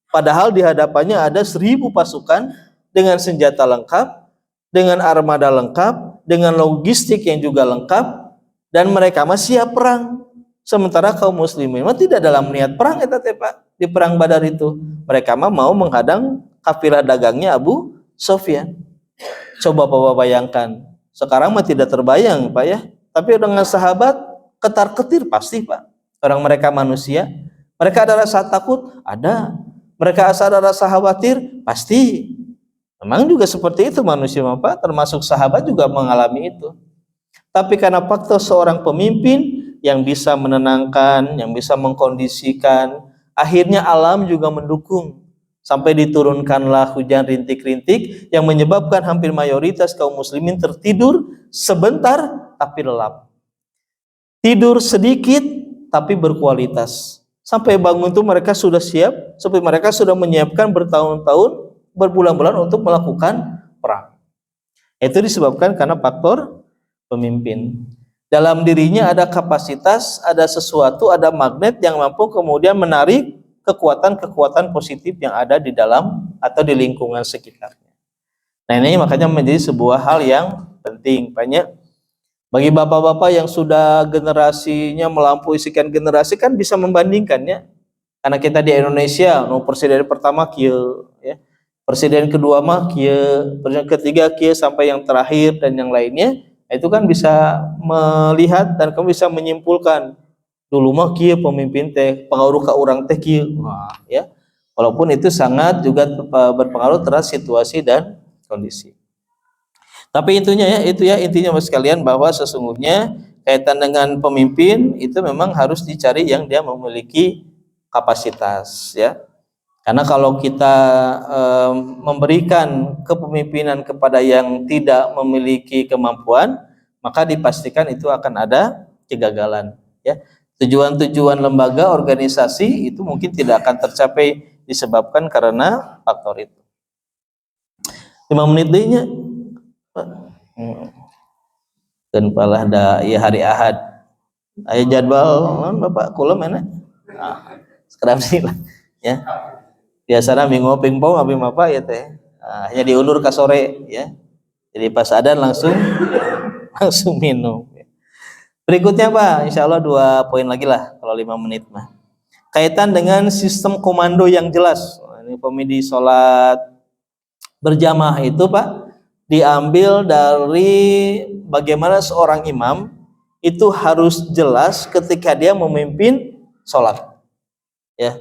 padahal di hadapannya ada 1000 pasukan dengan senjata lengkap, dengan armada lengkap, dengan logistik yang juga lengkap, dan mereka masih siap perang. Sementara kaum muslimin tidak dalam niat perang, Pak. Di perang Badar itu mereka mau menghadang kafilah dagangnya Abu Sufyan. Coba Bapak bayangkan, sekarang tidak terbayang, Pak, ya. Tapi dengan sahabat ketar-ketir pasti, Pak. Orang mereka manusia, mereka ada rasa takut, ada. Mereka ada rasa khawatir, pasti. Memang juga seperti itu manusia, Pak, termasuk sahabat juga mengalami itu. Tapi karena faktor seorang pemimpin yang bisa menenangkan, yang bisa mengkondisikan, akhirnya alam juga mendukung. Sampai diturunkanlah hujan rintik-rintik yang menyebabkan hampir mayoritas kaum muslimin tertidur sebentar tapi lelap. Tidur sedikit tapi berkualitas. Sampai bangun itu mereka sudah siap, sampai mereka sudah menyiapkan bertahun-tahun, berbulan-bulan untuk melakukan perang. Itu disebabkan karena faktor pemimpin. Dalam dirinya ada kapasitas, ada sesuatu, ada magnet yang mampu kemudian menarik kekuatan-kekuatan positif yang ada di dalam atau di lingkungan sekitarnya. Nah, ini makanya menjadi sebuah hal yang penting. Banyak bagi bapak-bapak yang sudah generasinya melampaui sekian generasi kan bisa membandingkannya. Karena kita di Indonesia, presiden pertama kieu, ya. Presiden kedua mah kieu, presiden ketiga kieu sampai yang terakhir dan yang lainnya, itu kan bisa melihat dan kamu bisa menyimpulkan dulu mah kieu pemimpin teh, pengaruh ka urang teh kieu. Ya. Walaupun itu sangat juga berpengaruh terhadap situasi dan kondisi. Tapi intinya intinya Mas sekalian bahwa sesungguhnya kaitan dengan pemimpin itu memang harus dicari yang dia memiliki kapasitas, ya. Karena kalau kita memberikan kepemimpinan kepada yang tidak memiliki kemampuan, maka dipastikan itu akan ada kegagalan, ya. Tujuan-tujuan lembaga organisasi itu mungkin tidak akan tercapai disebabkan karena faktor itu. 5 menit dehnya, Pak. Dan palah da ya hari Ahad. Aya jadwal naon Bapak kula mana? Skripsi lah, ya. Biasanya minggu pingpong abi Bapak ya teh. Hanya diundur ke sore, ya. Jadi pas adzan langsung minum. Berikutnya, Pak, insya Allah 2 poin lagi lah kalau 5 menit mah. kaitan dengan sistem komando yang jelas. Ini pemidi sholat berjamaah itu Pak, diambil dari bagaimana seorang imam itu harus jelas ketika dia memimpin sholat. Ya,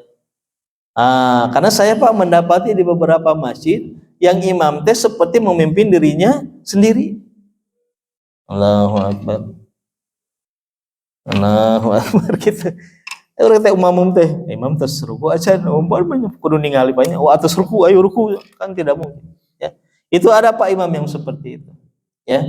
karena saya Pak mendapati di beberapa masjid yang imam teh seperti memimpin dirinya sendiri. Allahu Akbar, Allahu Akbar gitu. Orang teh imam teh ruku aja, umpar banyak kudu ningali banyak. Oh atas ruku, ayo ruku, kan tidak mungkin. Ya, itu ada Pak imam yang seperti itu. Ya,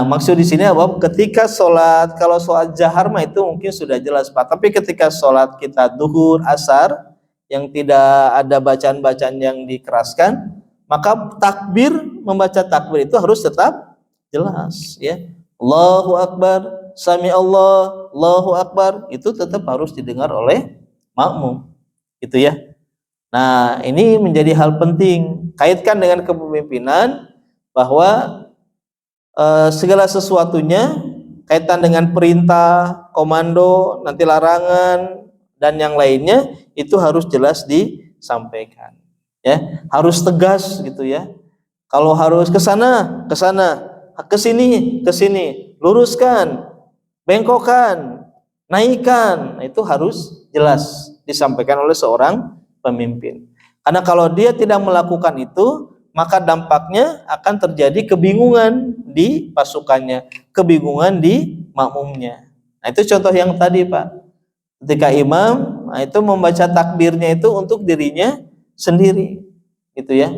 maksud di sini apa? Ketika sholat, kalau sholat jahar mah itu mungkin sudah jelas Pak. Tapi ketika sholat kita duhur, asar, yang tidak ada bacaan-bacaan yang dikeraskan, maka takbir, membaca takbir itu harus tetap jelas. Ya, Allahu Akbar, Sami Allah, Allahu Akbar, itu tetap harus didengar oleh makmum, gitu ya. Nah, ini menjadi hal penting. Kaitkan dengan kepemimpinan bahwa segala sesuatunya kaitan dengan perintah, komando, nanti larangan dan yang lainnya itu harus jelas disampaikan. Ya, harus tegas gitu ya. Kalau harus ke sana, ke sini, luruskan, bengkokkan, naikkan, itu harus jelas disampaikan oleh seorang pemimpin. Karena kalau dia tidak melakukan itu, maka dampaknya akan terjadi kebingungan di pasukannya, kebingungan di makmumnya. Nah, itu contoh yang tadi Pak. Ketika imam, itu membaca takbirnya itu untuk dirinya sendiri, gitu ya.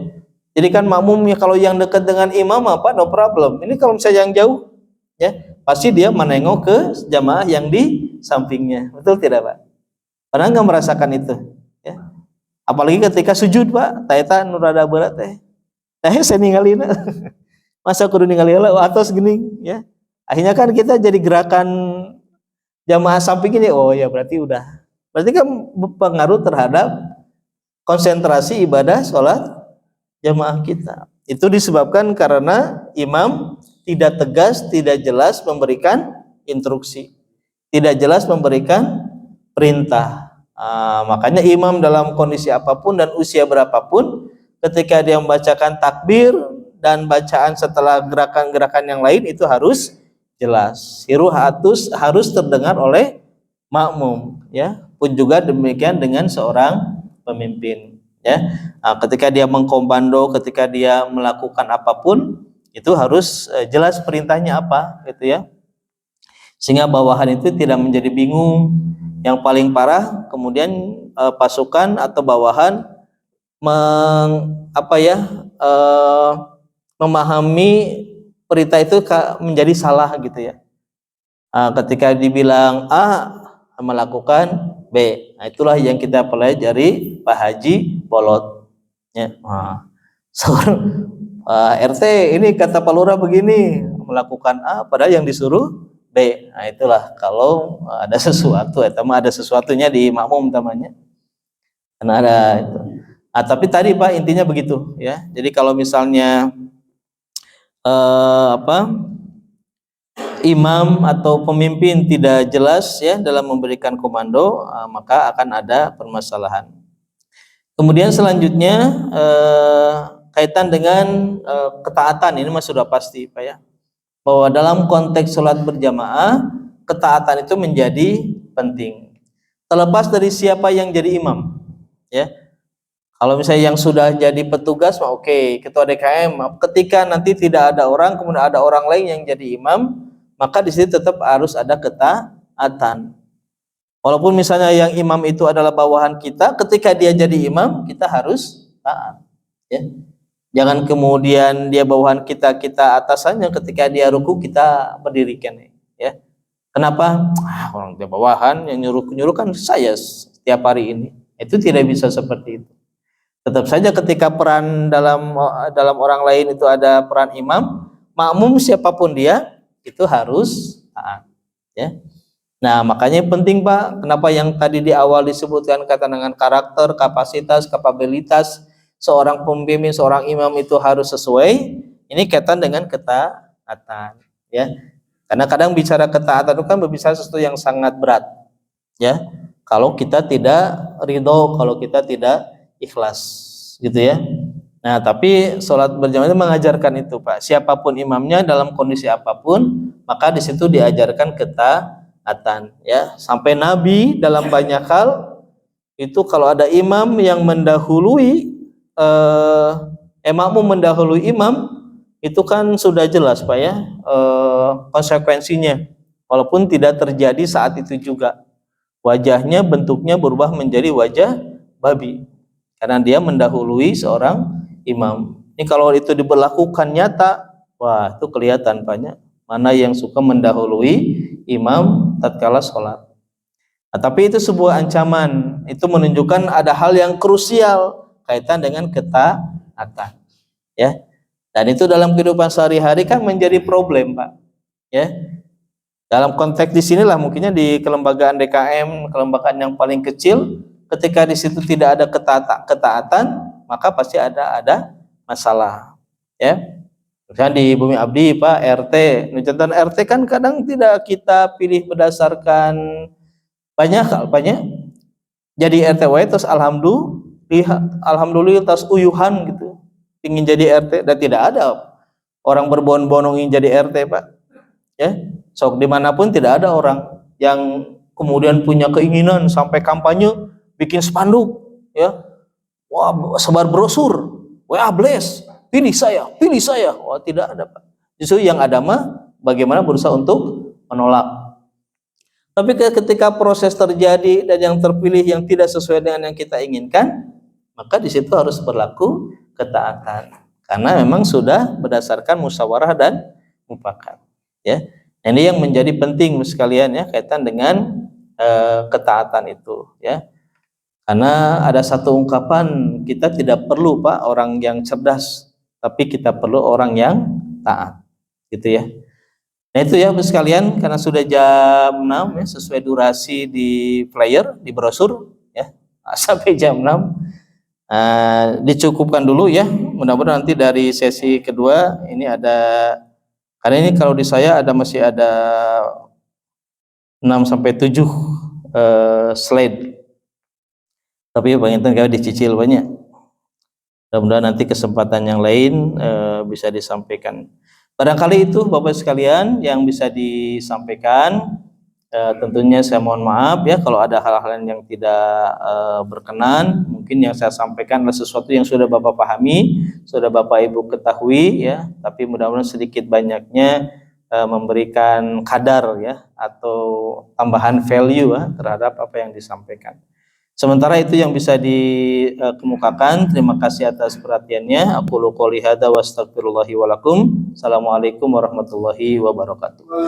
Jadi kan makmumnya kalau yang dekat dengan imam apa no problem. Ini kalau misalnya yang jauh, ya pasti dia menengok ke jamaah yang di sampingnya, betul tidak Pak? Pernah nggak merasakan itu? Ya. Apalagi ketika sujud Pak, taeta nurada berat teh. Saya ninggalin, masa kudu ninggalin lah atas gini, ya. Akhirnya kan kita jadi gerakan jamaah samping ini, oh ya berarti kan berpengaruh terhadap konsentrasi ibadah sholat jamaah kita. Itu disebabkan karena imam tidak tegas, tidak jelas memberikan instruksi, tidak jelas memberikan perintah. Makanya imam dalam kondisi apapun dan usia berapapun, ketika dia membacakan takbir dan bacaan setelah gerakan-gerakan yang lain itu harus jelas. Harus terdengar oleh makmum, ya. Pun juga demikian dengan seorang pemimpin, ya. Ketika dia mengkomando, ketika dia melakukan apapun itu harus jelas perintahnya apa, gitu ya. Sehingga bawahan itu tidak menjadi bingung. Yang paling parah kemudian pasukan atau bawahan memahami perintah itu menjadi salah gitu ya. Ketika dibilang A melakukan B, nah itulah yang kita pelajari Pak Haji Bolot. Ya. RT ini kata Pak Lurah begini, melakukan A padahal yang disuruh B. Nah itulah kalau ada sesuatu, ada sesuatunya di makmum tamanya. Karena ada itu. Tapi tadi Pak intinya begitu ya. Jadi kalau misalnya imam atau pemimpin tidak jelas ya dalam memberikan komando, maka akan ada permasalahan. Kemudian selanjutnya kaitan dengan ketaatan, ini sudah pasti Pak ya, bahwa dalam konteks sholat berjamaah ketaatan itu menjadi penting. Terlepas dari siapa yang jadi imam, ya. Kalau misalnya yang sudah jadi petugas, oke, ketua DKM. Ketika nanti tidak ada orang, kemudian ada orang lain yang jadi imam, maka di situ tetap harus ada ketaatan. Walaupun misalnya yang imam itu adalah bawahan kita, ketika dia jadi imam, kita harus taat. Ya. Jangan kemudian dia bawahan kita, kita atasannya, ketika dia ruku kita berdirikan. Ya. Kenapa? Orang dia bawahan, yang nyuruh kan saya setiap hari ini. Itu tidak bisa seperti itu. Tetap saja ketika peran dalam orang lain itu ada peran imam, makmum siapapun dia itu harus taat, ya. Nah, makanya penting Pak, kenapa yang tadi di awal disebutkan kata dengan karakter, kapasitas, kapabilitas seorang pemimpin, seorang imam itu harus sesuai. Ini kaitan dengan ketaatan, ya. Karena kadang bicara ketaatan itu kan berbicara sesuatu yang sangat berat, ya. kalau kita tidak ridho, kalau kita tidak ikhlas, gitu ya. Nah, tapi sholat berjamaah itu mengajarkan itu, Pak. Siapapun imamnya dalam kondisi apapun, maka di situ diajarkan ketaatan, ya. Sampai Nabi dalam banyak hal itu kalau ada imam yang mendahului makmum mendahului imam, itu kan sudah jelas, Pak, ya, konsekuensinya. Walaupun tidak terjadi saat itu juga. Wajahnya, bentuknya berubah menjadi wajah babi karena dia mendahului seorang imam. Ini kalau itu diberlakukan nyata, wah itu kelihatan banyak mana yang suka mendahului imam tatkala sholat. Nah, tapi itu sebuah ancaman. Itu menunjukkan ada hal yang krusial kaitan dengan ketaatan, ya. Dan itu dalam kehidupan sehari-hari kan menjadi problem, Pak, ya. Dalam konteks di sinilah mungkinnya di kelembagaan DKM, kelembagaan yang paling kecil, ketika di situ tidak ada ketaatan, maka pasti ada masalah, ya. Misalnya di Bumi Abdi, Pak, RT, nucantan RT kan kadang tidak kita pilih berdasarkan banyak. Jadi RTW terus alhamdulillah terus uyuhan gitu, ingin jadi RT, dan tidak ada orang berbondong-bondong ingin jadi RT, Pak, ya. Sok dimanapun tidak ada orang yang kemudian punya keinginan sampai kampanye bikin spanduk, ya, wah, sebar brosur, wah bless, pilih saya. Wah, tidak ada, Pak. Justru yang ada mah bagaimana berusaha untuk menolak. Tapi ketika proses terjadi dan yang terpilih yang tidak sesuai dengan yang kita inginkan, maka di situ harus berlaku ketaatan. Karena memang sudah berdasarkan musyawarah dan mufakat, ya. Ini yang menjadi penting sekalian, ya, kaitan dengan ketaatan itu, ya. Karena ada satu ungkapan, kita tidak perlu, Pak, orang yang cerdas, tapi kita perlu orang yang taat, gitu ya. Nah itu ya sekalian, karena sudah jam 6, ya, sesuai durasi di flyer, di brosur, ya, sampai jam 6. Dicukupkan dulu, ya. Mudah-mudahan nanti dari sesi kedua ini ada, karena ini kalau di saya masih ada 6 sampai 7 slide. Tapi Bang Intan kalau dicicil banyak. Mudah-mudahan nanti kesempatan yang lain bisa disampaikan. Barangkali itu Bapak sekalian yang bisa disampaikan. Tentunya saya mohon maaf, ya, kalau ada hal-hal yang tidak berkenan. Mungkin yang saya sampaikan adalah sesuatu yang sudah Bapak pahami, sudah Bapak Ibu ketahui, ya. Tapi mudah-mudahan sedikit banyaknya memberikan kadar, ya, atau tambahan value, ya, terhadap apa yang disampaikan. Sementara itu yang bisa dikemukakan. Terima kasih atas perhatiannya. Aqulu qouli hadza wa astaghfirullahi wa lakum. Assalamualaikum warahmatullahi wabarakatuh. Terima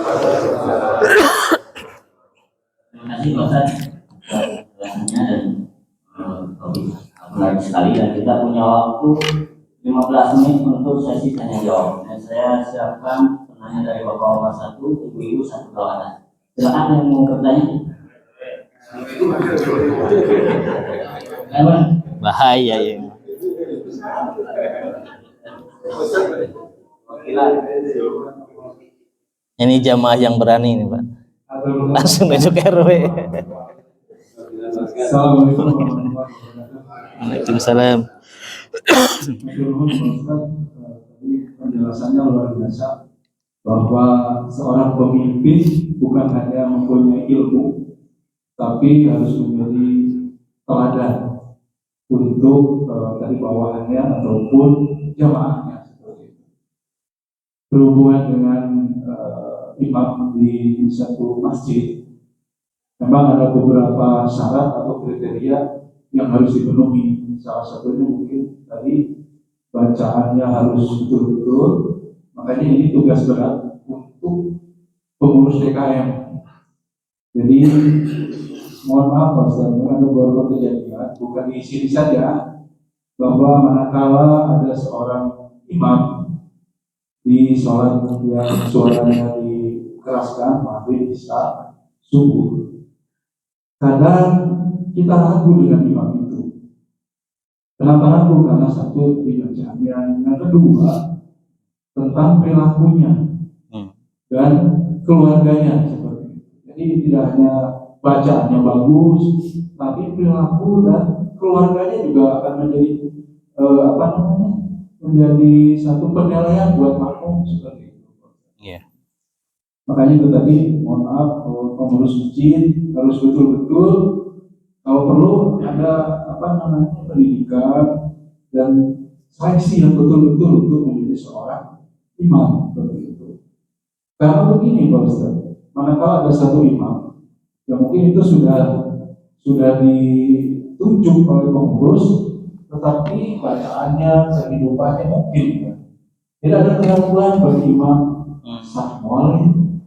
kasih Pak Ustaz dan menarik sekali, dan kita punya waktu 15 menit untuk sesi tanya jawab. Dan saya siapkan penanya dari Bapak-bapak 1, Ibu-ibu 1 kawan. Silakan yang mau bertanya. Bahaya, ya. Ini jamaah yang berani ini, Pak. Langsung masuk RW. Waalaikumsalam. Penjelasannya luar biasa, bahwa seorang pemimpin bukan hanya mempunyai ilmu, tapi harus menjadi teladan untuk dari bawahannya ataupun jamaahnya. Berhubungan dengan imam di satu masjid, memang ada beberapa syarat atau kriteria yang harus dipenuhi. Salah satunya mungkin tadi bacaannya harus betul-betul. Makanya ini tugas berat untuk pengurus DKM. Jadi mohon maaf Pak Ustaz, ada beberapa kejadian, bukan di sini saja, bahwa manakala ada seorang imam di sholat yang suaranya dikeraskan, maghrib, isya, subuh, kadang kita ragu dengan imam itu. Kenapa ragu? Karena satu, bacaannya. Yang kedua, tentang perilakunya dan keluarganya. Seperti itu. Jadi tidak hanya bacaannya bagus, tapi perilaku dan keluarganya juga akan menjadi menjadi satu penilaian buat makmum seperti itu. Iya. Makanya itu tadi, mohon maaf, pengurus masjid harus betul-betul kalau perlu ada pendidikan dan seleksi yang betul-betul untuk menjadi seorang imam seperti itu. Karena begini Pak Ustaz, manakala ada satu imam yang mungkin itu sudah ditunjuk oleh pengurus, tetapi bacaannya, kehidupannya mungkin ya, tidak ada keraguan bagi imam sah mualim,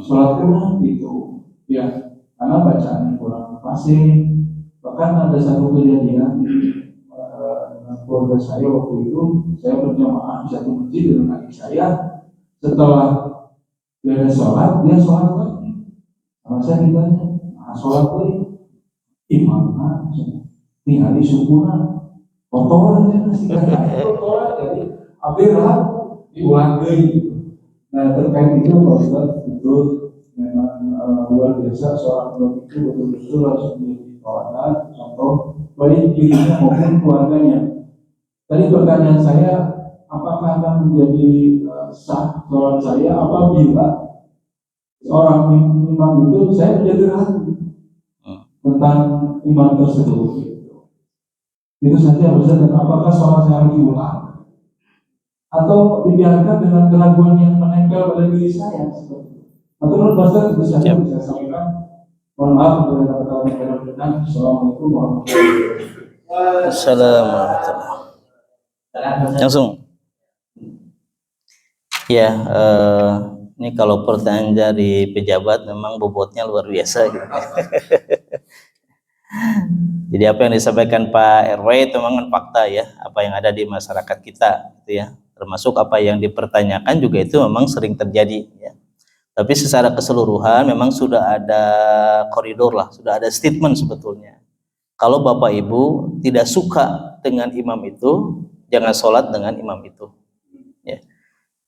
sholat Quran gitu, ya, karena bacaannya kurang fasih. Bahkan ada satu kejadian dengan keluarga saya waktu itu, saya berjamaah di satu masjid dengan adik saya. Setelah beres sholat, dia sholat lagi. Kalau saya ditanya, sholat lagi, imam tinggal di syukuran kotoran ya, masih kotoran, jadi akhirnya diulang lagi. Nah, terkait itu Pak Ustaz, betul memang luar biasa seorang imam itu betul-betul harus menjadi teladan contoh baik dirinya maupun keluarganya. Tadi pertanyaan saya, apakah akan menjadi sah sholat saya apabila seorang imam itu saya menjadi ragu tentang imam tersebut. Itu saja Ustaz. Dan apakah sholat saya harus diulang atau dibiarkan dengan keraguan yang menempel pada diri saya? Atau menurut Ustaz itu saja bisa sampaikan. Mohon maaf bila ada kata-kata yang benar. Assalamualaikum warahmatullahi wabarakatuh. Assalamualaikum. Langsung. Ya, ini kalau pertanyaan dari pejabat memang bobotnya luar biasa gitu. Jadi apa yang disampaikan Pak RW itu memang fakta ya, apa yang ada di masyarakat kita gitu ya. Termasuk apa yang dipertanyakan juga itu memang sering terjadi ya. Tapi secara keseluruhan memang sudah ada koridor lah, sudah ada statement sebetulnya. Kalau Bapak Ibu tidak suka dengan imam itu, jangan sholat dengan imam itu. Ya.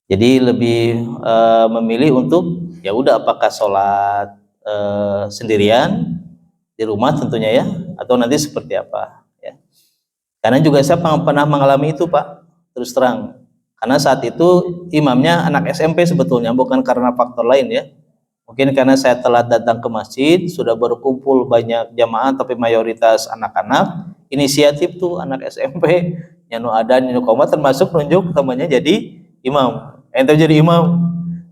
Jadi lebih memilih untuk ya udah apakah sholat sendirian di rumah tentunya ya, atau nanti seperti apa ya. Karena juga saya pernah mengalami itu Pak, terus terang. Karena saat itu imamnya anak SMP sebetulnya, bukan karena faktor lain ya. Mungkin karena saya telat datang ke masjid, sudah berkumpul banyak jamaah tapi mayoritas anak-anak. Inisiatif tuh anak SMP, nyanu adan, nyanu koma, termasuk nunjuk temannya jadi imam. Ente jadi imam,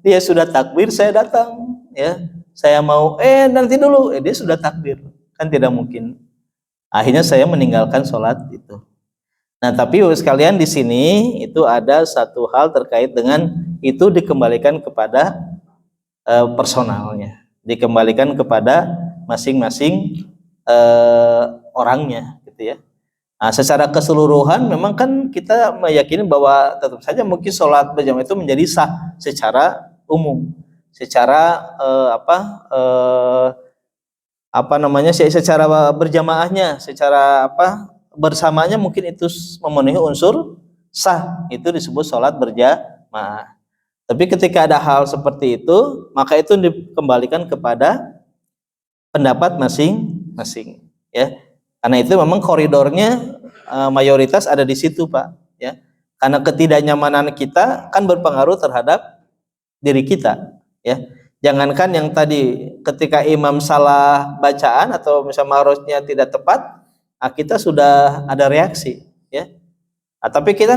dia sudah takbir, saya datang ya. Saya mau nanti dulu, dia sudah takbir, kan tidak mungkin. Akhirnya saya meninggalkan sholat itu. Nah, tapi sekalian di sini itu ada satu hal terkait dengan itu dikembalikan kepada personalnya, dikembalikan kepada masing-masing orangnya, gitu ya. Nah, secara keseluruhan memang kan kita meyakini bahwa tetap saja mungkin sholat berjamaah itu menjadi sah secara umum, secara secara berjamaahnya, secara bersamanya mungkin itu memenuhi unsur sah, itu disebut sholat berjamaah. Tapi ketika ada hal seperti itu, maka itu dikembalikan kepada pendapat masing-masing ya. Karena itu memang koridornya mayoritas ada di situ Pak ya. Karena ketidaknyamanan kita kan berpengaruh terhadap diri kita ya. Jangankan yang tadi ketika imam salah bacaan atau misalnya marosnya tidak tepat, kita sudah ada reaksi ya. Nah, tapi kita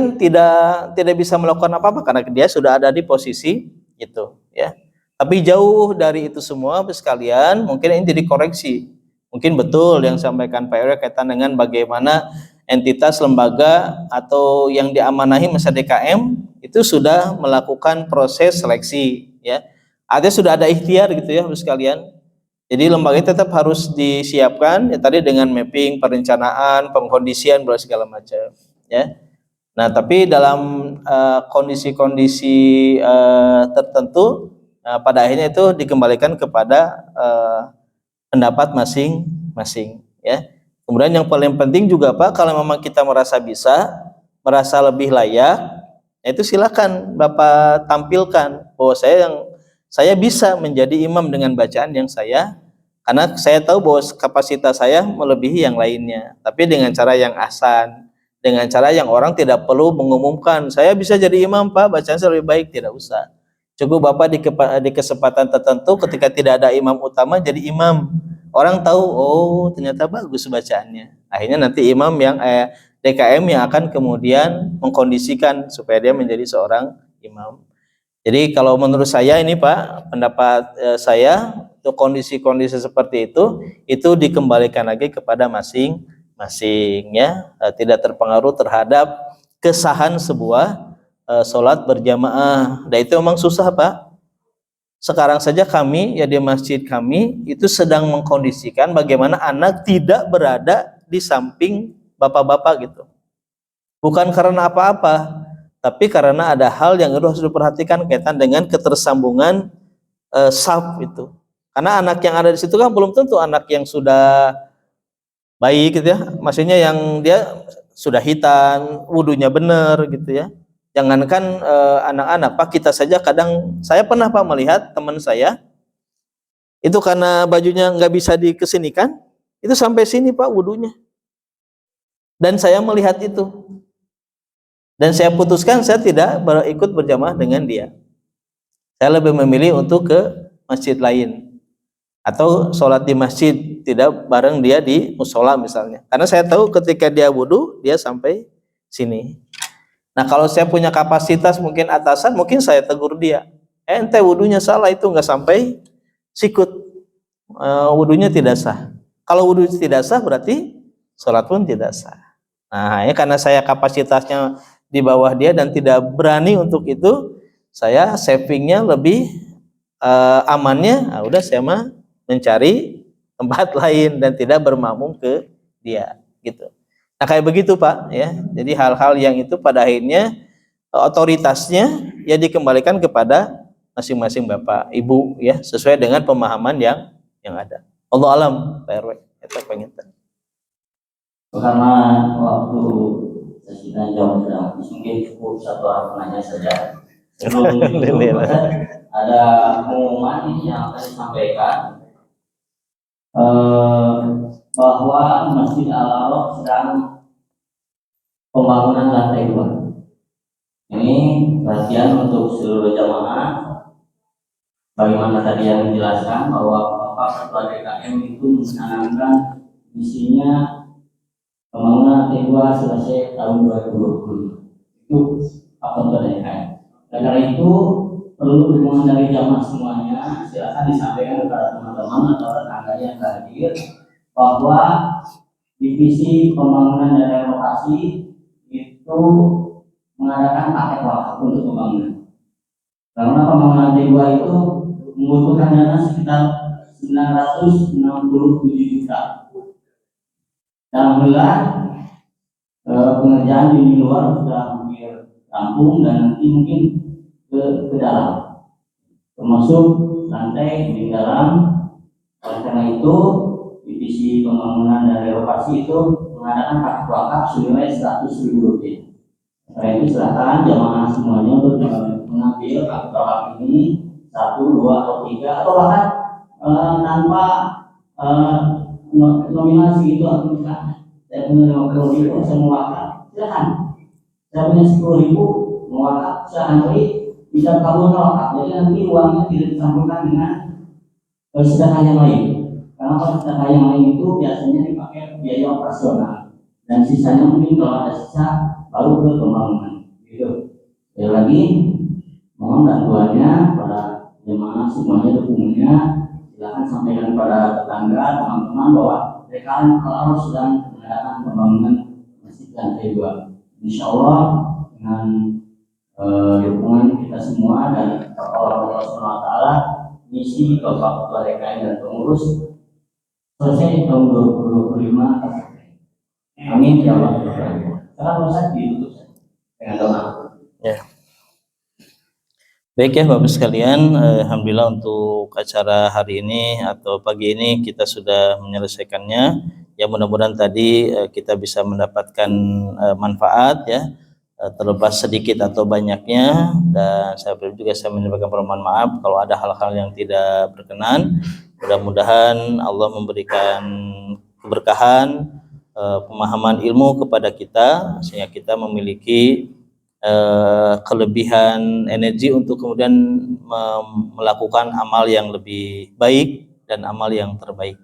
tidak bisa melakukan apa-apa karena dia sudah ada di posisi itu ya. Tapi jauh dari itu semua sekalian, mungkin ini jadi koreksi. Mungkin betul yang disampaikan Pak RW kaitan dengan bagaimana entitas lembaga atau yang diamanahi masa DKM itu sudah melakukan proses seleksi ya. Artinya sudah ada ikhtiar gitu ya sekalian. Jadi lembaga itu tetap harus disiapkan ya, tadi dengan mapping, perencanaan, pengkondisian, segala macam ya. Nah, tapi dalam kondisi-kondisi tertentu, pada akhirnya itu dikembalikan kepada pendapat masing-masing ya. Kemudian yang paling penting juga Pak, kalau memang kita merasa bisa, merasa lebih layak, itu silakan Bapak tampilkan bahwa saya bisa menjadi imam dengan bacaan yang saya Karena saya tahu bahwa kapasitas saya melebihi yang lainnya, tapi dengan cara yang ahsan, dengan cara yang orang tidak perlu mengumumkan, saya bisa jadi imam Pak, bacaan saya lebih baik, tidak usah. Cukup Bapak di kesempatan tertentu ketika tidak ada imam utama jadi imam. Orang tahu, oh ternyata bagus bacaannya. Akhirnya nanti imam yang DKM yang akan kemudian mengkondisikan supaya dia menjadi seorang imam. Jadi kalau menurut saya ini Pak, pendapat saya untuk kondisi-kondisi seperti itu dikembalikan lagi kepada masing-masing ya, tidak terpengaruh terhadap kesahan sebuah sholat berjamaah. Dan itu memang susah Pak. Sekarang saja kami ya di masjid kami itu sedang mengkondisikan bagaimana anak tidak berada di samping bapak-bapak gitu. Bukan karena apa-apa, tapi karena ada hal yang harus diperhatikan kaitan dengan ketersambungan saf itu. Karena anak yang ada di situ kan belum tentu anak yang sudah baik gitu ya. Maksudnya yang dia sudah hitam, wudunya benar gitu ya. Jangankan anak-anak, Pak, kita saja kadang, saya pernah Pak melihat teman saya itu karena bajunya nggak bisa dikesinikan, itu sampai sini Pak wudunya. Dan saya melihat itu. Dan saya putuskan saya tidak ikut berjamaah dengan dia. Saya lebih memilih untuk ke masjid lain. Atau sholat di masjid, tidak bareng dia di musola misalnya. Karena saya tahu ketika dia wudu, dia sampai sini. Nah kalau saya punya kapasitas mungkin atasan, mungkin saya tegur dia. Ente wudunya salah, itu nggak sampai sikut. Wudunya tidak sah. Kalau wudu tidak sah berarti sholat pun tidak sah. Nah ya karena saya kapasitasnya di bawah dia dan tidak berani untuk itu, saya savingnya lebih amannya, udah saya mah mencari tempat lain dan tidak bermakmum ke dia gitu. Nah kayak begitu Pak ya. Jadi hal-hal yang itu pada akhirnya otoritasnya ya dikembalikan kepada masing-masing Bapak Ibu ya, sesuai dengan pemahaman yang ada. Allah alam Pak RW eta penginten. Karena waktu sesi tanya jawab sudah habis, mungkin cukup satu orang penanya saja. Sebelum itu ada pengumuman yang akan disampaikan bahwa Masjid Al-Araf sedang pembangunan lantai 2. Ini perhatian untuk seluruh jamaah. Bagaimana tadi yang dijelaskan bahwa Bapak Ketua DKM itu mencanangkan visinya pembangunan lantai 2 selesai tahun 2020. Itu Pak Ketua DKM. Karena itu perlu dukungan dari jamaah semuanya. Silakan disampaikan kepada teman-teman atau tetangga yang hadir bahwa divisi pembangunan dan relokasi itu mengadakan paket wakaf untuk pembangunan. Karena pembangunan lantai 2 itu membutuhkan dana sekitar 967 juta. Dan alhamdulillah pengerjaan di luar sudah hampir rampung dan nanti mungkin ke dalam, termasuk lantai di dalam. Oleh karena itu divisi pembangunan dan relokasi itu mengadakan paket wakaf senilai 100.000 rupiah. Karena itu silakan jamaah semuanya untuk mengambil paket wakaf ini 1, 2, atau 3 atau bahkan tanpa nominasi itu atau misalnya saya punya 50.000 saya mau wakaf, silakan. Saya punya 10.000 mau wakaf, saya antri bisa kabur wakaf. Jadi nanti uangnya tidak disambungkan dengan sedekah yang lain. Karena kalau sedekah yang lain itu biasanya dipakai biaya operasional dan sisanya mungkin kalau ada sisa baru ke pembangunan. Gitu. Sekali lagi mohon bantuannya pada jemaah semuanya, dukungannya silakan sampaikan kepada tetangga, teman-teman bahwa DKM Al-Araf sedang mengadakan pembangunan masjid lantai 2. Insya Allah dengan dukungan kita semua dan Allah SWT, misi Bapak Ketua DKM dan pengurus selesai tahun 2025. Amin ya Allah. Sekarang Ustaz ditutup dengan doa. Ya. Baik ya Bapak sekalian, alhamdulillah untuk acara hari ini atau pagi ini kita sudah menyelesaikannya. Ya mudah-mudahan tadi kita bisa mendapatkan manfaat ya terlepas sedikit atau banyaknya, dan saya juga menyampaikan permohonan maaf kalau ada hal-hal yang tidak berkenan. Mudah-mudahan Allah memberikan keberkahan, pemahaman ilmu kepada kita sehingga kita memiliki kelebihan energi untuk kemudian melakukan amal yang lebih baik dan amal yang terbaik.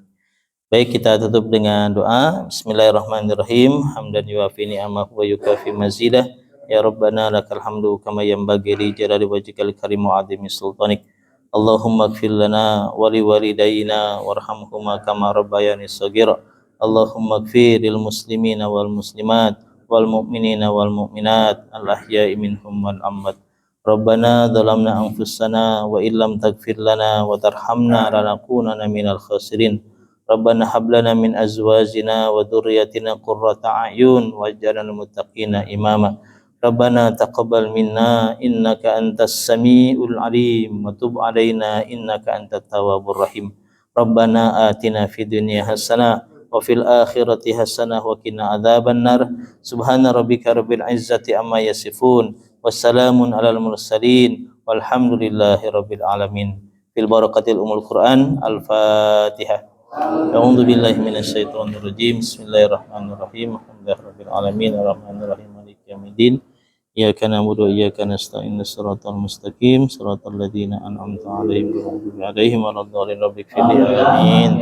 Baik, kita tutup dengan doa. Bismillahirrahmanirrahim. Hamdan yuafi ni'amahu wa yukafi mazidah. Ya Rabbana lakal hamdu kama yanbaghi li jalali wajhikal karim wa 'azimi sultanik. Allahumma ighfir lana wa li walidayna warhamhuma kama rabbayani shaghira. Allahumma ighfir lil muslimina wal muslimat wal mu'minina wal mu'minat al ahya'i minhum wal amwat. Rabbana dhalamna anfusana wa illam taghfir lana wa tarhamna lanakunanna minal khasirin. Rabbana hab lana min azwajina wa dhurriyyatina qurrata a'yun waj'alna lil muttaqina imama. Rabbana taqabbal minna innaka antas samiul alim wa tub alaina innaka antat tawwabur rahim. Rabbana atina fid dunya hasanah wa fil akhirati hasanah wa qina adzabannar. Subhana rabbika rabbil izzati amma yasifun. Wassalamun alal mursalin walhamdulillahi rabbil alamin. Bil barakatil umul Quran. Al-Fatihah. A'udzu billahi minasyaitonir rajim. Bismillahirrahmanirrahim. Alhamdulillahirabbil alamin arrahmanir rahim maliki yaumiddin. Iyyaka na'budu wa iyyaka nasta'in shiratal mustaqim shiratal ladzina an'amta 'alaihim ghairil maghdubi 'alaihim waladdallin. Amin.